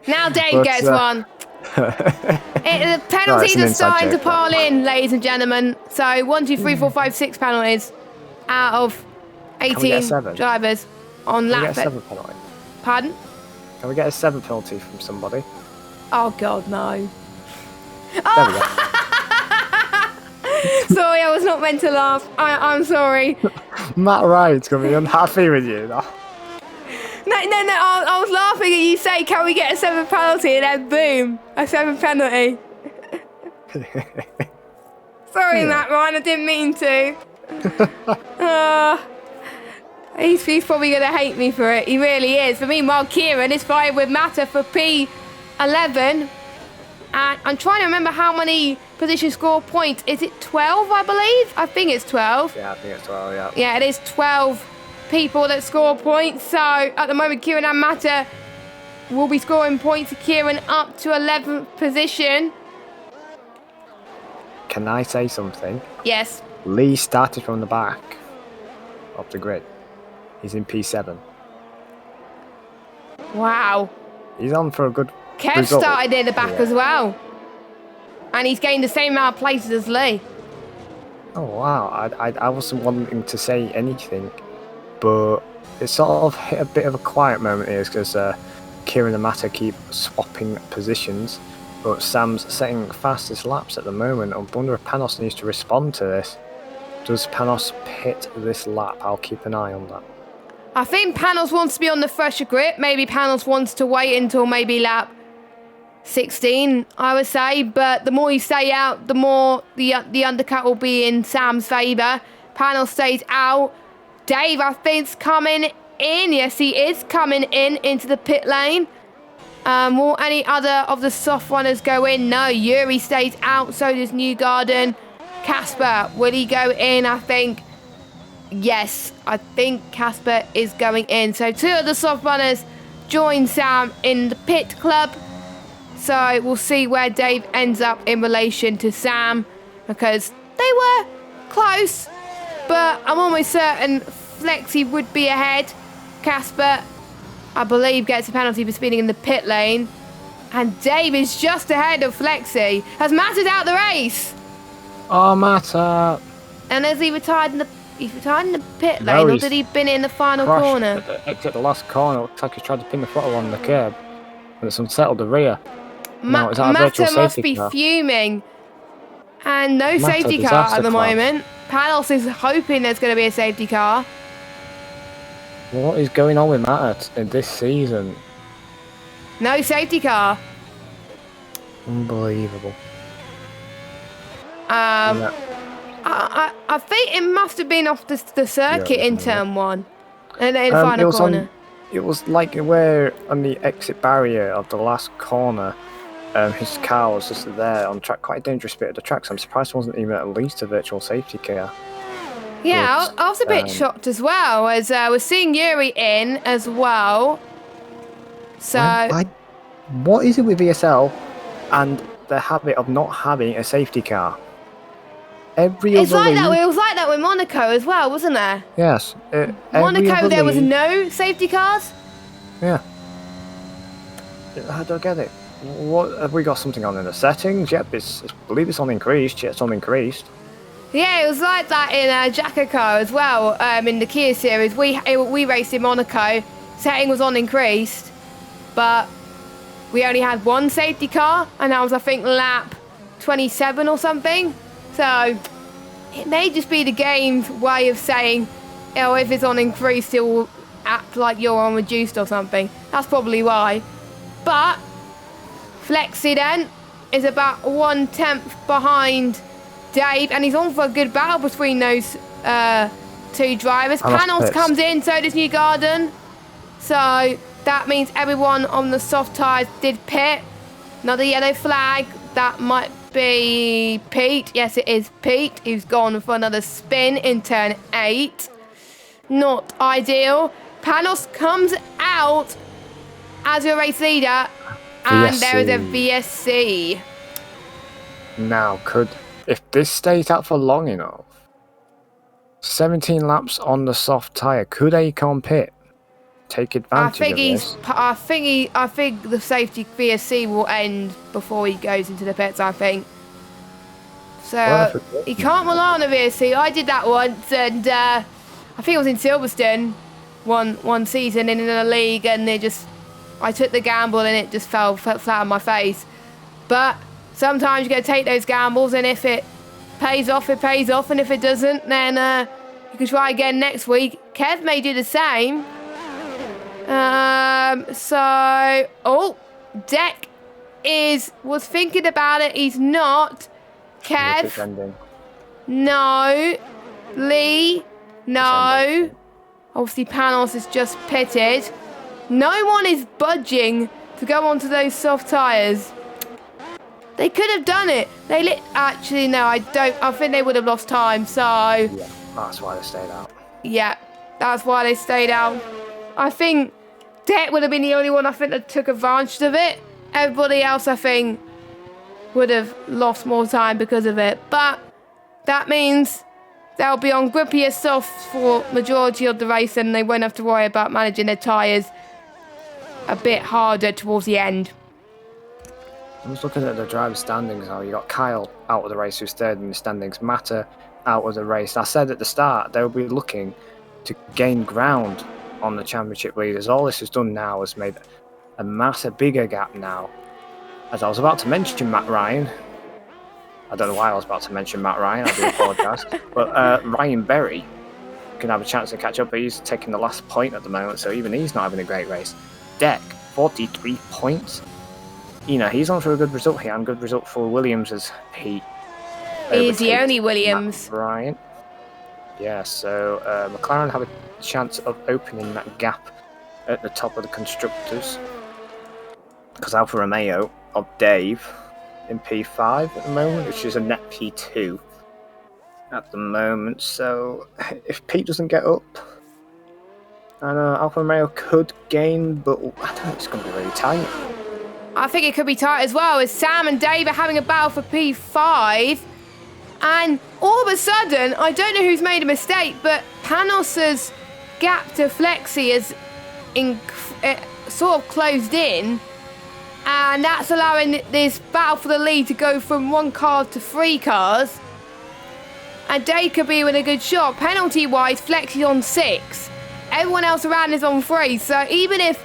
Now Dave gets one. The penalties are starting to pile in, ladies and gentlemen. So 1, 2, 3, 4, 5, 6 penalties out of 18 drivers on lap. Can we get a 7 penalty? Pardon? Can we get a 7 penalty from somebody? Oh God, no. There we go. Sorry, I was not meant to laugh. I'm sorry. Matt Wright's going to be unhappy with you now. No, I was laughing at you say, can we get a 7 penalty? And then boom, a 7 penalty. Sorry, yeah. Matt Ryan, I didn't mean to. He's probably going to hate me for it. He really is. But meanwhile, Kieran is fighting with Mata for P11. And I'm trying to remember how many position score points. Is it 12, I believe? I think it's 12. Yeah, I think it's 12, yeah. Yeah, it is 12 people that score points. So at the moment, Kieran and Mata will be scoring points. Kieran up to 11th position. Can I say something? Yes. Lee started from the back of the grid. He's in P7. Wow. He's on for a good Kev result. started near the back as well. And he's gained the same amount of places as Lee. Oh, wow. I wasn't wanting to say anything, but it sort of hit a bit of a quiet moment here because Kieran and Mata keep swapping positions, but Sam's setting fastest laps at the moment. I wonder if Panos needs to respond to this. Does Panos pit this lap? I'll keep an eye on that. I think Panos wants to be on the fresher grip. Maybe Panos wants to wait until maybe lap 16, I would say. But the more you stay out, the more the undercut will be in Sam's favour. Panos stays out. Dave, I think, is coming in. Yes, he is coming into the pit lane. Will any other of the soft runners go in? No, Yuri stays out. So does Newgarden. Casper, will he go in? I think. Yes, I think Casper is going in. So 2 of the soft runners join Sam in the pit club. So we'll see where Dave ends up in relation to Sam, because they were close, but I'm almost certain Flexi would be ahead. Casper, I believe, gets a penalty for speeding in the pit lane. And Dave is just ahead of Flexi. Has Matted out the race. Oh, Mata. And as he retired in the he's retired in the pit No, lane, or he's did he bin it in the final crashed corner? at the exit the last corner. Looks like he's tried to pin the throttle on the curb, and it's unsettled the rear. Now, is that a virtual Mata must safety be car? fuming. And no Mata safety car at disaster the class. moment. Panos is hoping there's going to be a safety car. What is going on with Matt in this season? No safety car. Unbelievable. Yeah. I think it must have been off the circuit in turn 1. And in the final corner. It was like where on the exit barrier of the last corner, his car was just there on track, quite a dangerous bit of the track, so I'm surprised there wasn't even at least a virtual safety car. Yeah, I was a bit shocked as well, as we're seeing Yuri in as well. So... what is it with VSL and the habit of not having a safety car? It was like that with Monaco as well, wasn't there? Yes. Monaco, there was no safety cars? Yeah. I don't get it. What have we got something on in the settings? Yep, I believe it's on increased. Yeah, it's on increased. Yeah, it was like that in Jacka car as well. In the Kia series, we raced in Monaco. Setting was on increased, but we only had one safety car, and that was, I think, lap 27 or something. So it may just be the game's way of saying, oh, if it's on increased, it will act like you're on reduced or something. That's probably why. But Flexi then is about 1/10 behind Dave, and he's on for a good battle between those two drivers. Panos comes in, so does Newgarden. So that means everyone on the soft tyres did pit. Another yellow flag. That might be Pete. Yes, it is Pete, who's gone for another spin in turn 8. Not ideal. Panos comes out as your race leader, and there is a VSC. Now, if this stays out for long enough, 17 laps on the soft tyre, could Acon pit? Take advantage of this. I think the safety VSC will end before he goes into the pits, I think. So he can't rely on the VSC. I did that once, and I think it was in Silverstone one season in a league, and I took the gamble and it just fell flat on my face. But sometimes you got to take those gambles, and if it pays off, it pays off, and if it doesn't, then you can try again next week. Kev may do the same. Deck was thinking about it. He's not. Kev, no. Lee, no. Obviously, Panos is just pitted. No one is budging to go onto those soft tyres. They could have done it. Actually, no, I don't. I think they would have lost time, so... Yeah, that's why they stayed out. Yeah, that's why they stayed out. I think Det would have been the only one, I think, that took advantage of it. Everybody else, I think, would have lost more time because of it. But that means they'll be on grippier softs for majority of the race, and they won't have to worry about managing their tyres a bit harder towards the end. I'm just looking at the driver standings now. You got Kyle out of the race, who's third in the standings. Mata out of the race. I said at the start they'll be looking to gain ground on the championship leaders. All this has done now has made a massive bigger gap now. As I was about to mention Matt Ryan, I don't know why I was about to mention Matt Ryan, I do apologise, but Ryan Berry can have a chance to catch up, but he's taking the last point at the moment, so even he's not having a great race. Deck, 43 points. He's on for a good result here, and good result for Williams as he is the only Williams. Matt Ryan. Yeah, so McLaren have a chance of opening that gap at the top of the constructors, because Alfa Romeo of Dave in P5 at the moment, which is a net P2 at the moment. So if Pete doesn't get up, and Alfa Romeo could gain, but I don't think it's going to be really tight. I think it could be tight as well, as Sam and Dave are having a battle for P5. And all of a sudden, I don't know who's made a mistake, but Panos's gap to Flexi is sort of closed in. And that's allowing this battle for the lead to go from 1 car to 3 cars. and Day could be with a good shot. Penalty-wise, Flexy's on 6. Everyone else around is on 3. So even if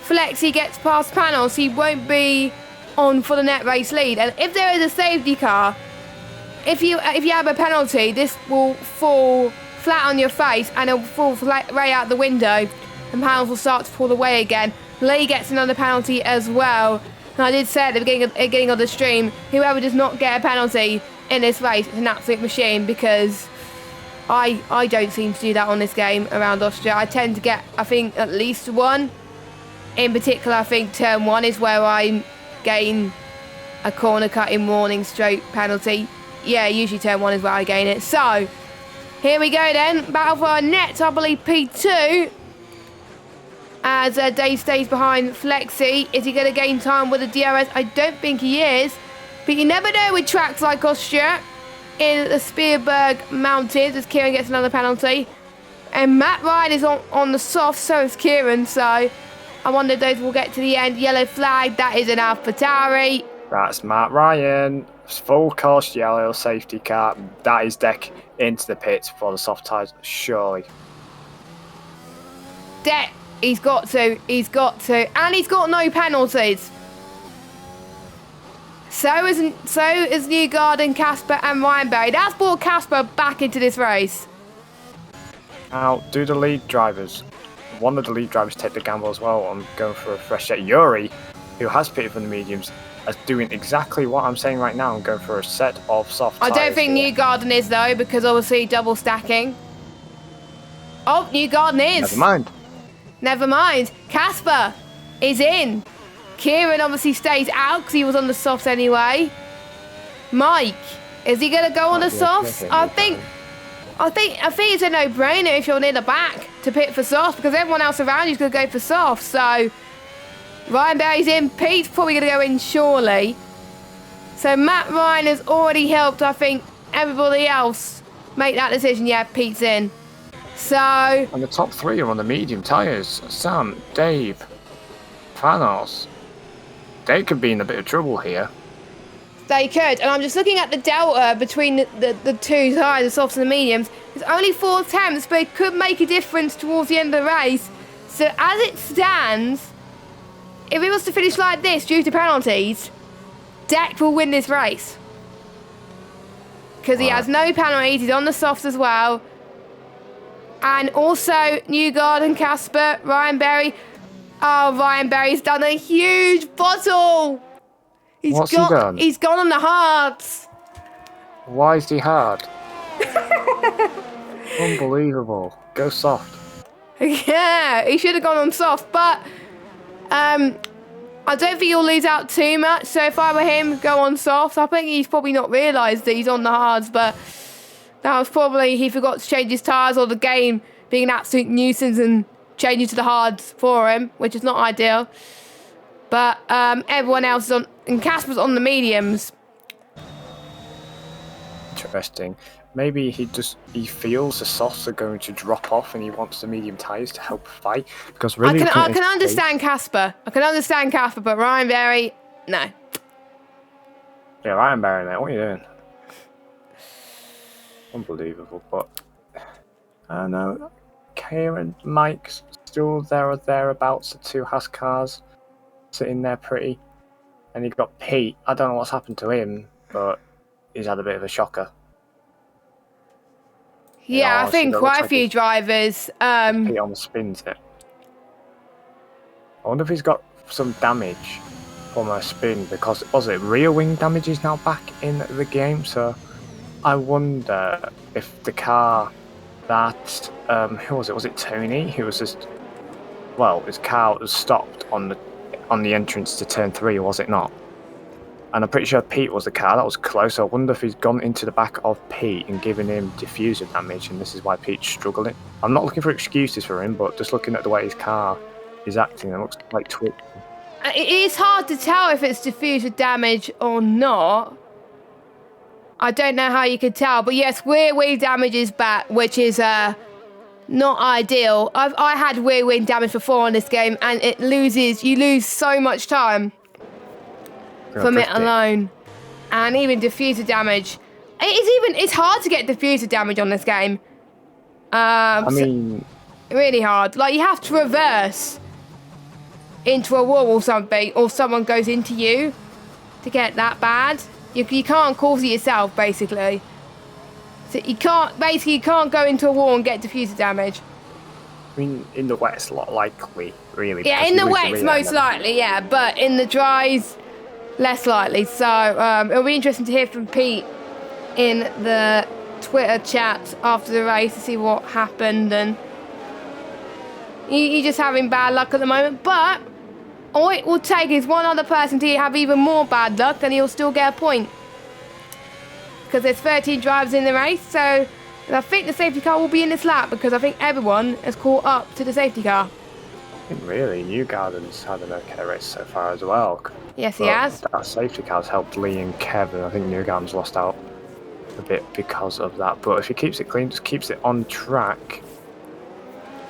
Flexy gets past panels, he won't be on for the net race lead. And if there is a safety car, if you have a penalty, this will fall flat on your face and it will fall right out the window, and panels will start to pull away again. Lee gets another penalty as well. And I did say at the beginning of the stream, whoever does not get a penalty in this race is an absolute machine, because I don't seem to do that on this game around Austria. I tend to get, I think, at least one. In particular, I think turn 1 is where I gain a corner cutting warning stroke penalty. Yeah, usually turn 1 is where I gain it. So, here we go then. Battle for our net, I believe P2. As Dave stays behind Flexy. Is he going to gain time with the DRS? I don't think he is. But you never know with tracks like Austria. In the Spearberg Mountains, as Kieran gets another penalty. And Matt Ryan is on the soft, so is Kieran. So I wonder if those will get to the end. Yellow flag, that is an AlphaTauri. That's Matt Ryan. Full course yellow safety car. That is Deck into the pits for the soft tyres, surely. Deck, he's got to. And he's got no penalties. So is Newgarden, Casper and Ryanberry. That's brought Casper back into this race. Now, do the lead drivers. One of the lead drivers take the gamble as well. I'm going for a fresh set. Yuri, who has pitted from the mediums, is doing exactly what I'm saying right now. I'm going for a set of soft tyres. I don't think Newgarden is, though, because obviously double stacking. Oh, Newgarden is. Never mind. Casper is in. Kieran obviously stays out because he was on the softs anyway. Mike, is he going to go on the softs? I think it's a no-brainer if you're near the back to pit for softs, because everyone else around you is going to go for softs. So Ryan Berry's in. Pete's probably going to go in surely. So Matt Ryan has already helped, I think, everybody else make that decision. Yeah, Pete's in. So, and the top 3 are on the medium tyres. Sam, Dave, Panos. They could be in a bit of trouble here. They could. And I'm just looking at the delta between the two tyres, the softs and the mediums. It's only 4 attempts, but it could make a difference towards the end of the race. So as it stands, if it was to finish like this due to penalties, Deck will win this race. Because he has no penalties, he's on the softs as well. And also Newgarden, Casper, Ryan Berry. Oh, Ryan Berry's done a huge bottle. What's he done? He's gone on the hards. Why is he hard? Unbelievable. Go soft. Yeah, he should have gone on soft, but I don't think he'll lose out too much. So if I were him, go on soft. I think he's probably not realised that he's on the hards, but that was probably he forgot to change his tyres, or the game being an absolute nuisance and changing to the hards for him, which is not ideal. But everyone else is on, and Casper's on the mediums. Interesting. Maybe he feels the softs are going to drop off, and he wants the medium tyres to help fight. Because really, I can understand Casper. But Ryan Berry, no. Yeah, Ryan Berry, mate, what are you doing? Unbelievable, but I know. Kieran, Mike's still there or thereabouts. The 2 Haas cars sitting there pretty. And you've got Pete. I don't know what's happened to him, but he's had a bit of a shocker. Yeah, I think quite a few drivers. Pete on the spins it. I wonder if he's got some damage from a spin, because rear wing damage is now back in the game. So I wonder if the car that who was it? Was it Tony? Who was just his car was stopped on the entrance to turn 3, was it not? And I'm pretty sure Pete was the car that was close. So I wonder if he's gone into the back of Pete and given him diffuser damage, and this is why Pete's struggling. I'm not looking for excuses for him, but just looking at the way his car is acting, it looks like twitching. It is hard to tell if it's diffuser damage or not. I don't know how you could tell, but yes, rear wing damage is back, which is not ideal. I had rear wing damage before in this game, and you lose so much time from it alone. And even diffuser damage, It's hard to get diffuser damage on this game. I mean, really hard. Like, you have to reverse into a wall or something, or someone goes into you to get that bad. You can't cause it yourself, basically. So you can't go into a wall and get diffuser damage. I mean, in the wet, it's a lot likely, really. Yeah, in the wet, it's most likely, yeah. But in the dries, less likely. So it'll be interesting to hear from Pete in the Twitter chat after the race to see what happened. And he's just having bad luck at the moment. But all it will take is one other person to have even more bad luck, and he'll still get a point. Because there's 13 drivers in the race, so I think the safety car will be in this lap, because I think everyone has caught up to the safety car. I think really, Newgarden's had an okay race so far as well. Yes, he has. That safety car's helped Lee and Kevin. I think Newgarden's lost out a bit because of that. But if he keeps it clean, just keeps it on track.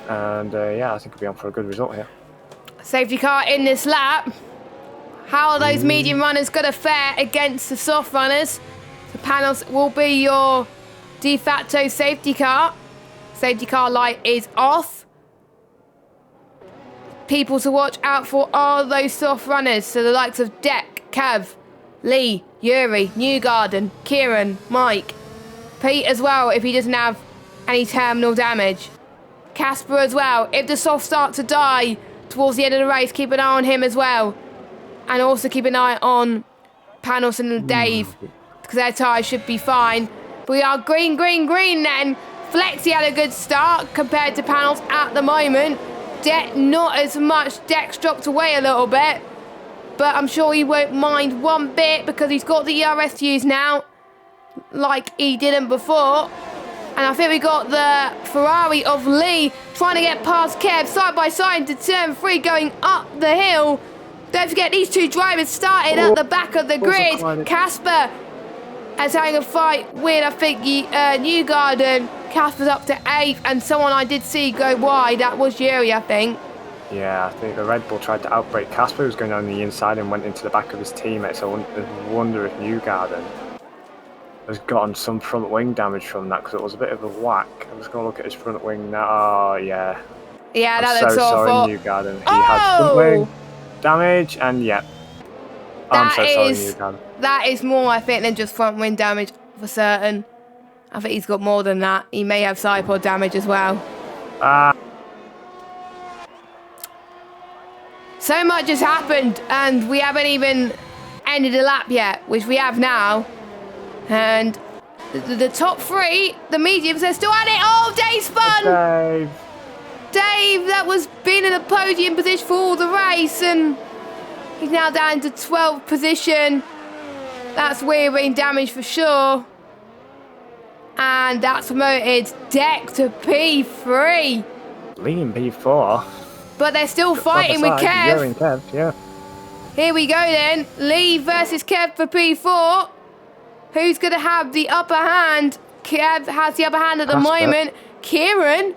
And yeah, I think he'll be on for a good result here. Safety car in this lap. How are those medium runners going to fare against the soft runners? The panels will be your de facto safety car. Safety car light is off. People to watch out for are those soft runners. So the likes of Deck, Kev, Lee, Yuri, Newgarden, Kieran, Mike. Pete as well, if he doesn't have any terminal damage. Casper as well. If the softs start to die towards the end of the race, keep an eye on him as well. And also keep an eye on Panos and Dave, because their tyres should be fine. But we are green then. Flexi had a good start compared to Panos at the moment. Deck not as much. Deck's dropped away a little bit. But I'm sure he won't mind one bit, because he's got the ERS to use now, like he didn't before. And I think we got the Ferrari of Lee trying to get past Kev side by side into turn 3, going up the hill. Don't forget, these two drivers started at the back of the grid. Casper is having a fight with, I think, Newgarden. Casper's up to 8th, and someone I did see go wide, that was Yuri, I think. Yeah, I think the Red Bull tried to outbrake Casper, who was going on the inside and went into the back of his teammate. So I wonder if Newgarden has gotten some front wing damage from that, because it was a bit of a whack. I'm just going to look at his front wing now. Oh, yeah. Yeah, that I'm looks so awful. sorry, Newgarden. He has front wing damage, and yeah. I'm so sorry, Newgarden. That is more, I think, than just front wing damage for certain. I think he's got more than that. He may have side pod damage as well. So much has happened, and we haven't even ended the lap yet, which we have now. And the top 3, the mediums, they're still at it. Oh, Dave spun! Dave, that was being in a podium position for all the race, and he's now down to 12th position. That's wearing damage for sure. And that's promoted Deck to P3. Lee in P4. But they're still fighting with Kev. You're in Kev, yeah. Here we go then. Lee versus Kev for P4. Who's going to have the upper hand? Kev has the upper hand at the moment. Kieran's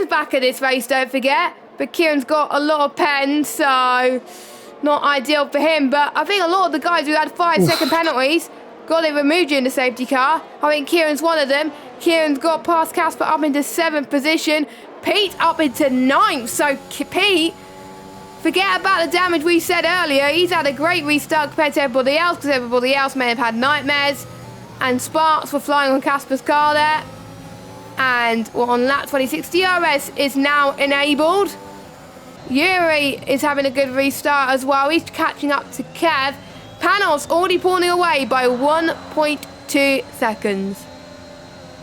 back at this race, don't forget. But Kieran's got a lot of pens, so not ideal for him. But I think a lot of the guys who had 5-second penalties got it removed during the safety car. I think Kieran's one of them. Kieran's got past Casper up into 7th position. Pete up into 9th. So Pete, forget about the damage we said earlier. He's had a great restart compared to everybody else, because everybody else may have had nightmares. And sparks were flying on Casper's car there. And on lap 26, DRS is now enabled. Yuri is having a good restart as well. He's catching up to Kev. Panos already pulling away by 1.2 seconds.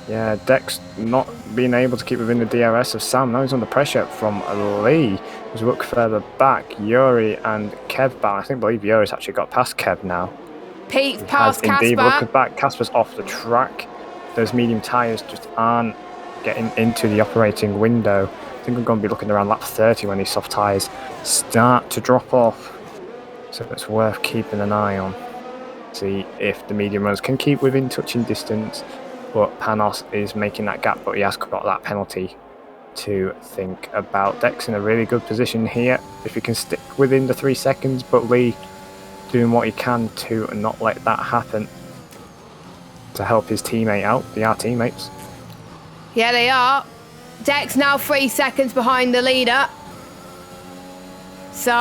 Yeah, Deck's not being able to keep within the DRS of Sam. Now he's under pressure from Lee, who's looked further back. Yuri and Kev back. I believe Yuri's actually got past Kev now. Pete's past Casper. Indeed, look at that. Casper's off the track. Those medium tyres just aren't getting into the operating window. I think we're going to be looking around lap 30 when these soft tyres start to drop off. So it's worth keeping an eye on. See if the medium runners can keep within touching distance. But Panos is making that gap, but he has got that penalty to think about. Deck's in a really good position here if he can stick within the 3 seconds, but Lee doing what he can to not let that happen. to help his teammate out. They are teammates. Yeah, they are. Deck's now 3 seconds behind the leader. So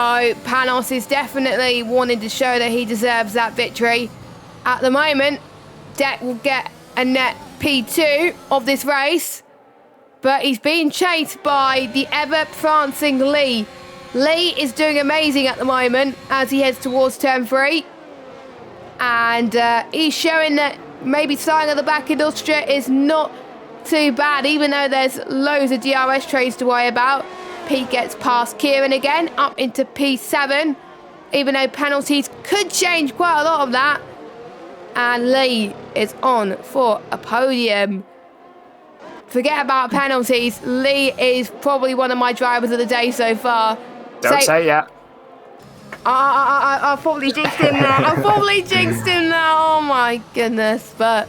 Panos is definitely wanting to show that he deserves that victory. At the moment, Deck will get a net P2 of this race, but he's being chased by the ever-prancing Lee. Lee is doing amazing at the moment as he heads towards turn 3. And he's showing that maybe starting at the back in Austria is not too bad, even though there's loads of DRS trades to worry about. Pete gets past Kieran again, up into P7, even though penalties could change quite a lot of that. And Lee is on for a podium. Forget about penalties. Lee is probably one of my drivers of the day so far. Don't say yeah. I probably jinxed him now. I probably jinxed him now. Oh my goodness. But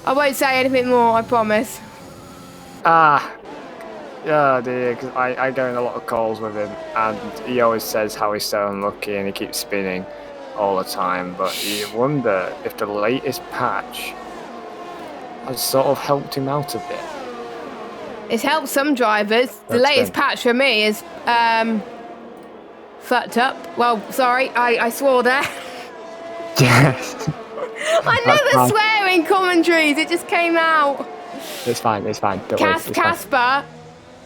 I won't say anything more, I promise. Yeah, dear, because I go in a lot of calls with him, and he always says how he's so unlucky and he keeps spinning all the time, but you wonder if the latest patch has sort of helped him out a bit. It's helped some drivers. The latest patch for me is fucked up. Well, sorry, I swore there. Yes. I never swear in commentaries, it just came out. It's fine. Casper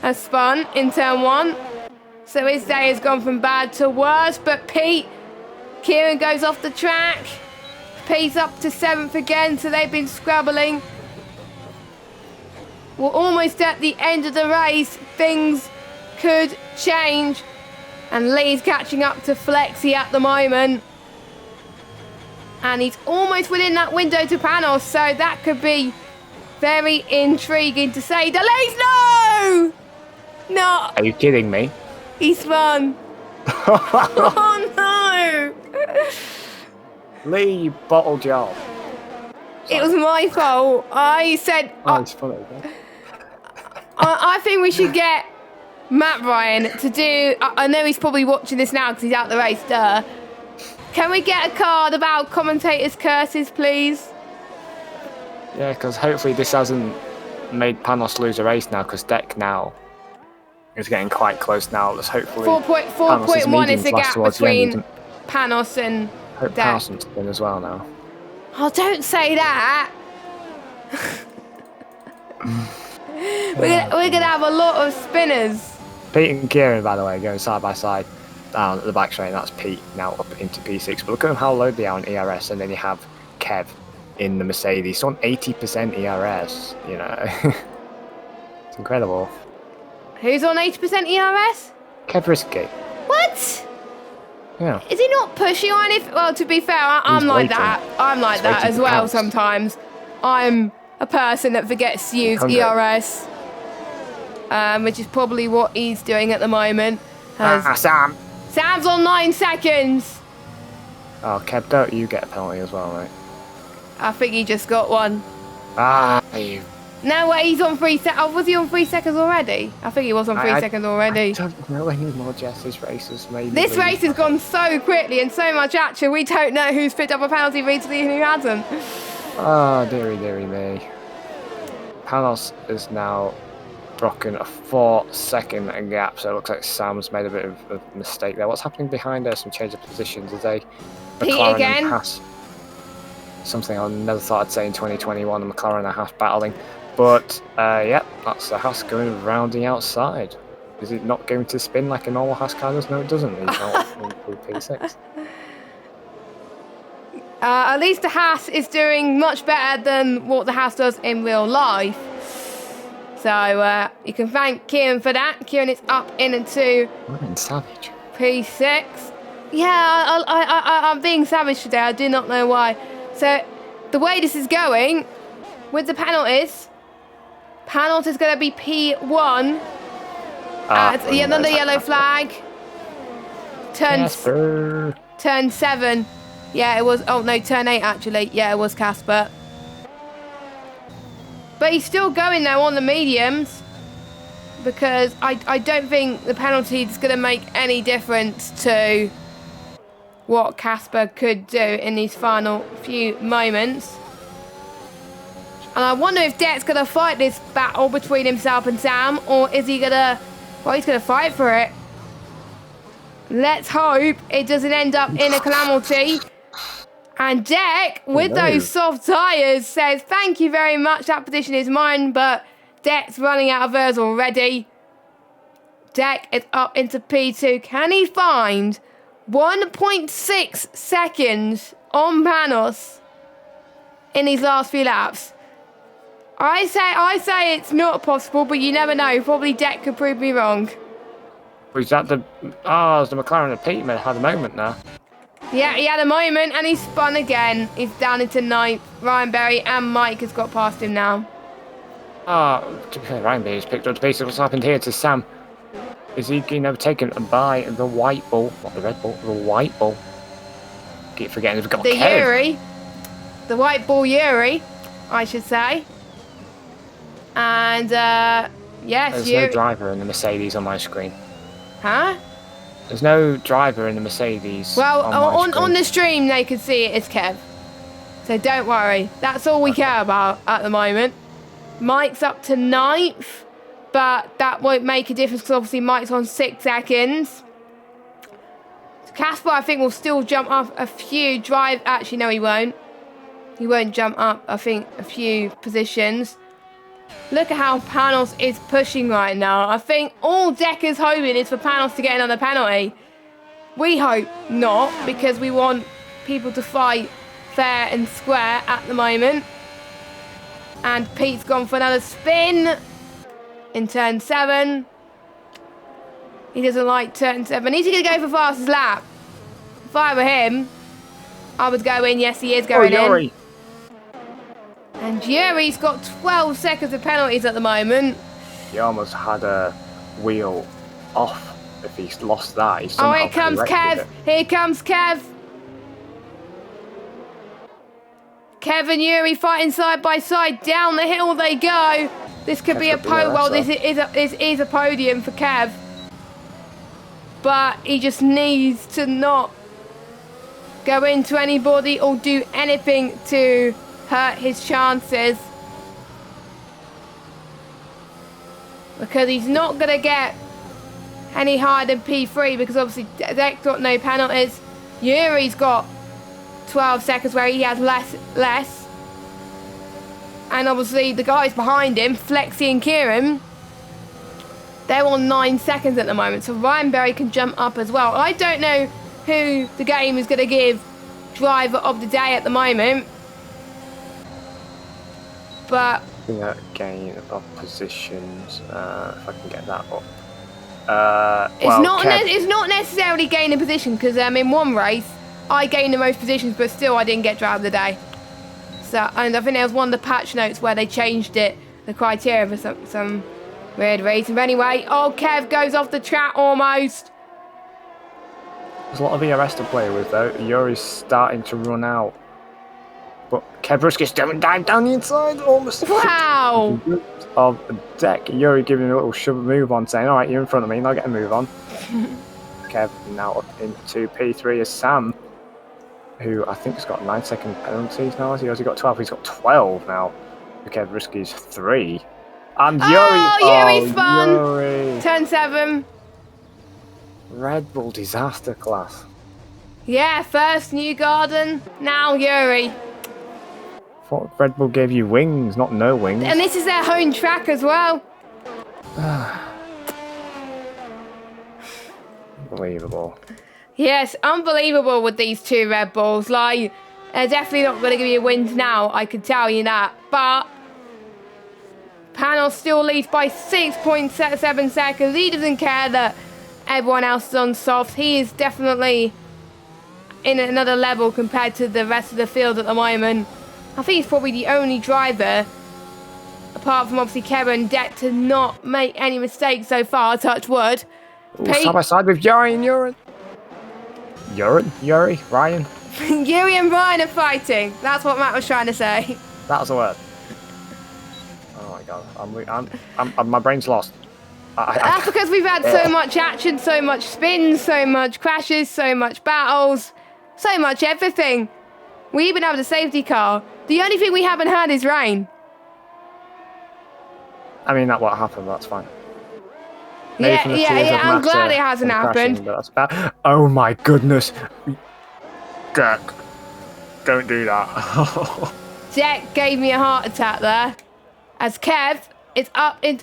has spun in turn 1, so his day has gone from bad to worse. But Kieran goes off the track. Pete's up to 7th again, so they've been scrabbling. We're almost at the end of the race. Things could change, and Lee's catching up to Flexi at the moment. And he's almost within that window to Panos, so that could be very intriguing to say the least. No! No! Are you kidding me? He spun. Oh no! Lee, you bottle job. It was my fault. I said... it's funny. I think we should get Matt Ryan to do... I know he's probably watching this now because he's out the race, duh. Can we get a card about commentators' curses, please? Yeah, because hopefully this hasn't made Panos lose a race now, because Deck now is getting quite close now. Let's hopefully... 4.1 is the gap between Panos and Hope Deck. Panos can spin as well now. Oh, don't say that. We're gonna have a lot of spinners. Pete and Kieran, by the way, going side by side down at the back straight, and that's Pete now up into P6. But look at how low they are on ERS, and then you have Kev in the Mercedes. So on 80% ERS, you know. It's incredible. Who's on 80% ERS? Kev Risky. What? Yeah. Is he not pushing on anything? Well, to be fair, I'm like waiting. that. I'm like that as well sometimes. I'm a person that forgets to use ERS, which is probably what he's doing at the moment. Sam! Sam's on 9 seconds. Oh, Kev, don't you get a penalty as well, mate? I think he just got one. You... No, wait, he's on 3 seconds. Oh, was he on 3 seconds already? I think he was on 3 seconds already. I don't know any more Jess's races, maybe. This race has gone so quickly and so much action, we don't know who's picked up a penalty recently and who hasn't. Oh, dearie me. Panos is now broken a 4-second gap, so it looks like Sam's made a bit of a mistake there. What's happening behind there? Some change of positions. Is a McLaren again? and Haas. Something I never thought I'd say in 2021, the McLaren and Haas battling. But, yeah, that's the Haas going round the outside. Is it not going to spin like a normal Haas car does? No, it doesn't. He's not in P6. At least the Haas is doing much better than what the Haas does in real life. So you can thank Kieran for that. Kieran is up into savage. P6. Yeah, I'm being savage today. I do not know why. So the way this is going, with the penalties is going to be P1 at another yellow flag. Turn 7. Yeah, it was. Oh no, turn 8 actually. Yeah, it was Casper. But he's still going now on the mediums, because I don't think the penalty is going to make any difference to what Casper could do in these final few moments. And I wonder if Deck's going to fight this battle between himself and Sam, or is he going to... Well, he's going to fight for it. Let's hope it doesn't end up in a calamity. And Deck, with those soft tyres, says, thank you very much, that position is mine, but Deck's running out of hers already. Deck is up into P2. Can he find 1.6 seconds on Panos in these last few laps? I say it's not possible, but you never know. Probably Deck could prove me wrong. Was that the... Oh, it's the McLaren of Pete had a moment there. Yeah, he had a moment and he spun again. He's down into 9th. Ryan Berry and Mike has got past him now. To be fair, Ryan Berry's picked up the pace. What's happened here to Sam? Is he getting overtaken by the white ball? Not the red ball, the white ball. Keep forgetting we've got the Kev. Yuri. The white ball Yuri, I should say. And, yes, There's Yuri. no driver in the Mercedes on my screen. Huh? There's no driver in the Mercedes. Well, on the stream they could see it is Kev. So don't worry. That's all we care about at the moment. Mike's up to 9th, but that won't make a difference because obviously Mike's on 6 seconds. Casper, I think, will still jump up a few Actually, no, he won't. He won't jump up, I think, a few positions. Look at how Panos is pushing right now. I think all Deck is hoping is for Panos to get another penalty. We hope not, because we want people to fight fair and square at the moment. And Pete's gone for another spin in turn 7. He doesn't like turn 7. He's going to go for fastest lap. If I were him, I would go in. Yes, he is going in. And Yuri's got 12 seconds of penalties at the moment. He almost had a wheel off. If he's lost that, he's somehow here comes Kev. it. Here comes Kev. Kev and Yuri fighting side by side. Down the hill they go. This could be a podium. Well, this is a podium for Kev. But he just needs to not go into anybody or do anything to hurt his chances, because he's not going to get any higher than P3, because obviously Deck's got no penalties. Yuri's got 12 seconds where he has less. And obviously the guys behind him, Flexi and Kieran, they're on 9 seconds at the moment, so Ryan Berry can jump up as well. I don't know who the game is going to give driver of the day at the moment. But gain of positions, if I can get that up. It's not necessarily gaining position, because in one race I gained the most positions, but still I didn't get driver of the day. So, and I think there was one of the patch notes where they changed it, the criteria for some weird reason. But anyway, Kev goes off the track almost. There's a lot of ERS to play with though. Yuri's starting to run out. But Kev Ruski's down the inside, almost. Wow! Of Deck. Yuri giving a little shove move on, saying, alright, you're in front of me, now get a move on. Kev now up into P3 is Sam, who I think has got 9-second penalties now. Has he got 12? He's got 12 now. Kev Ruski's 3. And Yuri's fun! Yuri. Turn 7. Red Bull disaster class. Yeah, first New Garden, now Yuri. Thought Red Bull gave you wings, not no wings. And this is their home track as well. Unbelievable. Yes, unbelievable with these two Red Bulls. Like, they're definitely not going to give you wins now, I can tell you that. But Panos still leads by 6.7 seconds. He doesn't care that everyone else is on softs. He is definitely in another level compared to the rest of the field at the moment. I think he's probably the only driver, apart from obviously Kevin and Deck, to not make any mistakes so far, touch wood. Side by side with Yuri and Ryan. Yuri and Ryan are fighting. That's what Matt was trying to say. That was a word. Oh my god, I'm my brain's lost. That's because we've had so much action, so much spins, so much crashes, so much battles, so much everything. We even have the safety car. The only thing we haven't had is rain. I mean, that what happened. That's fine. Maybe Yeah, from the yeah, tears yeah. of I'm glad Mata it hasn't and crashing, happened. but that's bad. Oh my goodness, Jack! Don't do that. Jack gave me a heart attack there. As Kev is up in,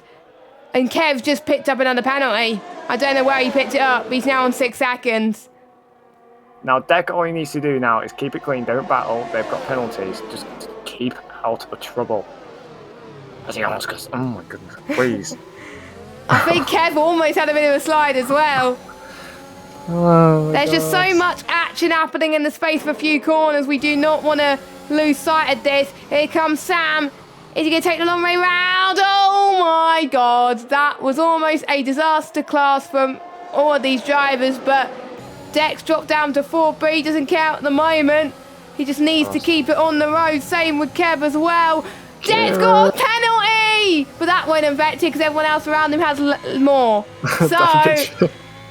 and Kev just picked up another penalty. I don't know where he picked it up. He's now on 6 seconds. Now, Deck, all he needs to do now is keep it clean. Don't battle. They've got penalties. Just keep out of trouble. As he almost goes, oh my goodness, please. I think Kev almost had a bit of a slide as well. Oh, There's just so much action happening in the space of a few corners. We do not want to lose sight of this. Here comes Sam. Is he going to take the long way round? Oh my God. That was almost a disaster class from all of these drivers. But Dex dropped down to 4B. Doesn't count at the moment. He just needs to keep it on the road. Same with Kev as well. Dex got a penalty! But that won't affect it because everyone else around him has more. So,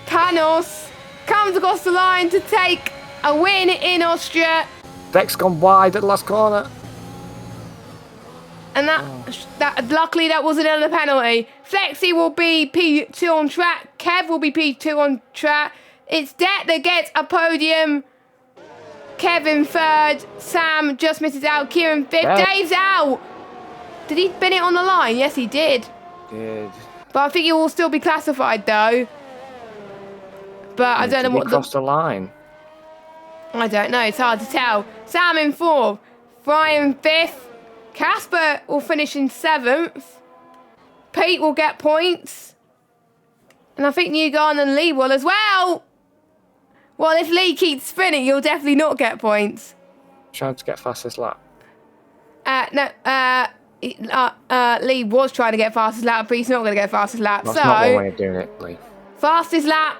Panos comes across the line to take a win in Austria. Deck's gone wide at the last corner. And that luckily that wasn't another penalty. Flexi will be P2 on track. Kev will be P2 on track. It's Det that gets a podium. Kevin third. Sam just misses out. Kieran fifth. Yeah. Dave's out. Did he bin it on the line? Yes, he did. Did. But I think he will still be classified though. But I don't know what crossed the line. I don't know. It's hard to tell. Sam in fourth. Brian fifth. Casper will finish in 7th. Pete will get points. And I think Newgarden and Lee will as well. Well, if Lee keeps spinning, he'll definitely not get points. Trying to get fastest lap. Lee was trying to get fastest lap, but he's not going to get fastest lap. That's not one way of doing it, Lee. Fastest lap,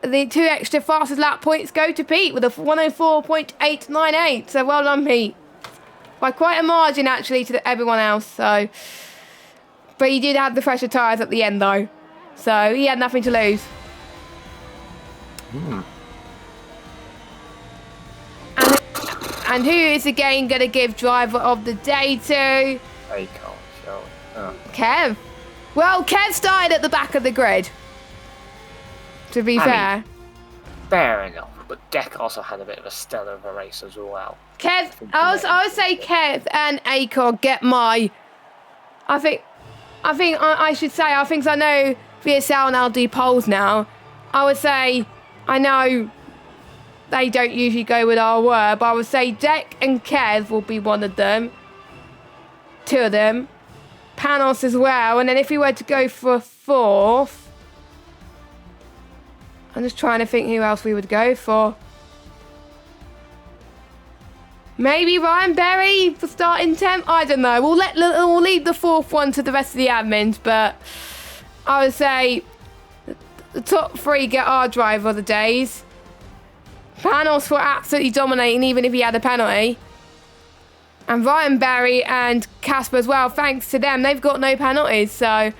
the 2 extra fastest lap points go to Pete with a 104.898. So well done, Pete. By quite a margin, actually, to everyone else. So, but he did have the fresher tyres at the end, though. So he had nothing to lose. And who is again going to give driver of the day to? Kev. Well, Kev started at the back of the grid. To be fair. Fair enough, but Deck also had a bit of a stellar of a race as well. Kev, I would say Kev and Acon get my. I think I should say, I think I know VSL now do polls now. I would say, I know they don't usually go with our word, but I would say Deck and Kev will be one of them. 2 of them. Panos as well. And then if we were to go for a 4th, I'm just trying to think who else we would go for. Maybe Ryan Berry for starting 10th. I don't know. We'll leave the 4th one to the rest of the admins, but I would say the top 3 get our driver of the days. Panos for absolutely dominating, even if he had a penalty. And Ryan Berry and Casper as well. Thanks to them, they've got no penalties, so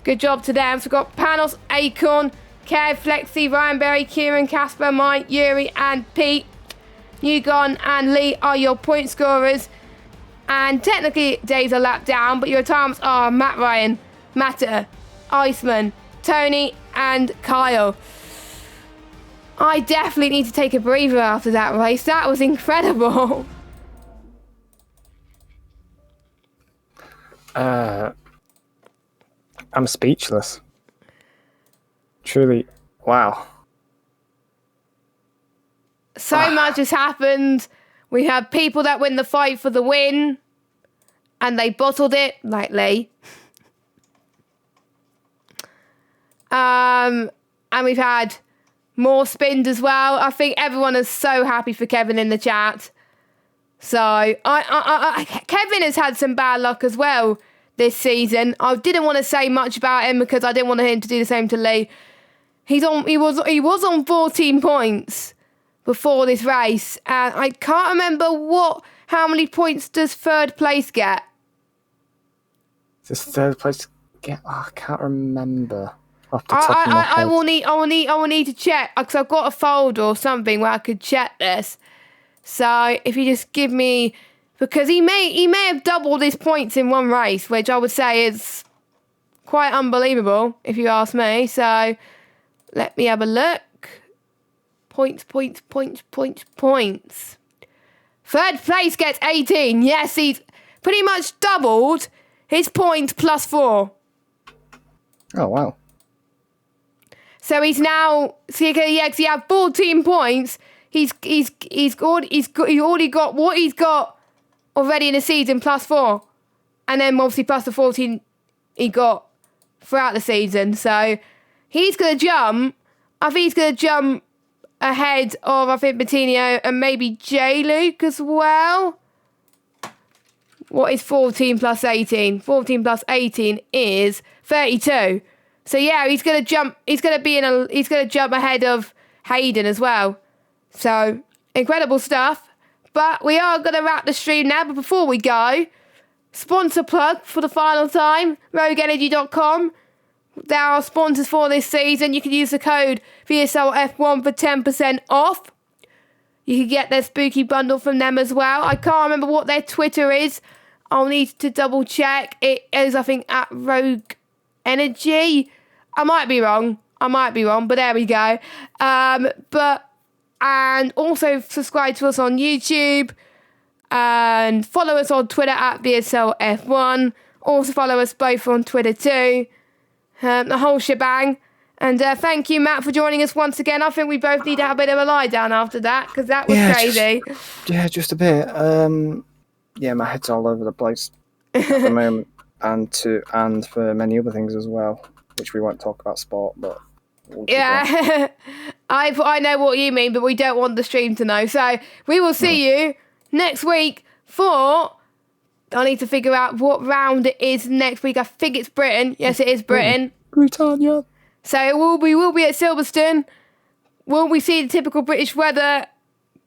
good job to them. So we've got Panos, Acon, Kev, Flexi, Ryan Berry, Kieran, Casper, Mike, Yuri, and Pete. Newgarden and Lee are your point scorers. And technically, Dave's a lap down, but your times are Matt Ryan, Matta, Iceman, Tony, and Kyle. I definitely need to take a breather after that race. That was incredible. I'm speechless. Truly, wow. So much has happened. We have people that win the fight for the win, and they bottled it, like Lee. And we've had more spins as well. I think everyone is so happy for Kevin in the chat. So Kevin has had some bad luck as well this season. I didn't want to say much about him because I didn't want him to do the same to Lee. He was on 14 points before this race, and I can't remember how many points does 3rd place get. Does 3rd place get? Oh, I can't remember. Off the top of my head. I will need to check because I've got a folder or something where I could check this. So if you just give me because he may have doubled his points in one race, which I would say is quite unbelievable, if you ask me. So let me have a look. Points. Third place gets 18. Yes, he's pretty much doubled his points plus 4. Oh, wow. So he's now, because he had 14 points. He's already got what he's got already in the season plus 4, and then obviously plus the 14 he got throughout the season. So he's gonna jump. I think he's gonna jump ahead of Matinho and maybe J Luke as well. What is 14 plus 18? 14 plus 18 is 32. So yeah, he's gonna jump. He's gonna jump ahead of Hayden as well. So incredible stuff. But we are gonna wrap the stream now. But before we go, sponsor plug for the final time: RogueEnergy.com. They are our sponsors for this season. You can use the code VSLF1 for 10% off. You can get their spooky bundle from them as well. I can't remember what their Twitter is. I'll need to double check. It is, I think, at Rogue Energy. I might be wrong, but there we go. And also subscribe to us on YouTube and follow us on Twitter at VSLF1. Also follow us both on Twitter too. The whole shebang. And thank you, Matt, for joining us once again. I think we both need to have a bit of a lie down after that, because that was crazy. Just a bit. My head's all over the place at the moment, and for many other things as well, which we won't talk about sport, but yeah. I know what you mean, but we don't want the stream to know. So we will see you next week for... I need to figure out what round it is next week. I think it's Britain. Yes, it is Britain. Britannia. So we will be at Silverstone. Will we see the typical British weather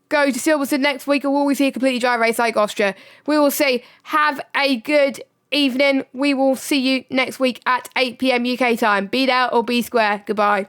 go to Silverstone next week, or will we see a completely dry race like Austria? We will see. Have a good evening. We will see you next week at 8 p.m. UK time. Be there or be square. Goodbye.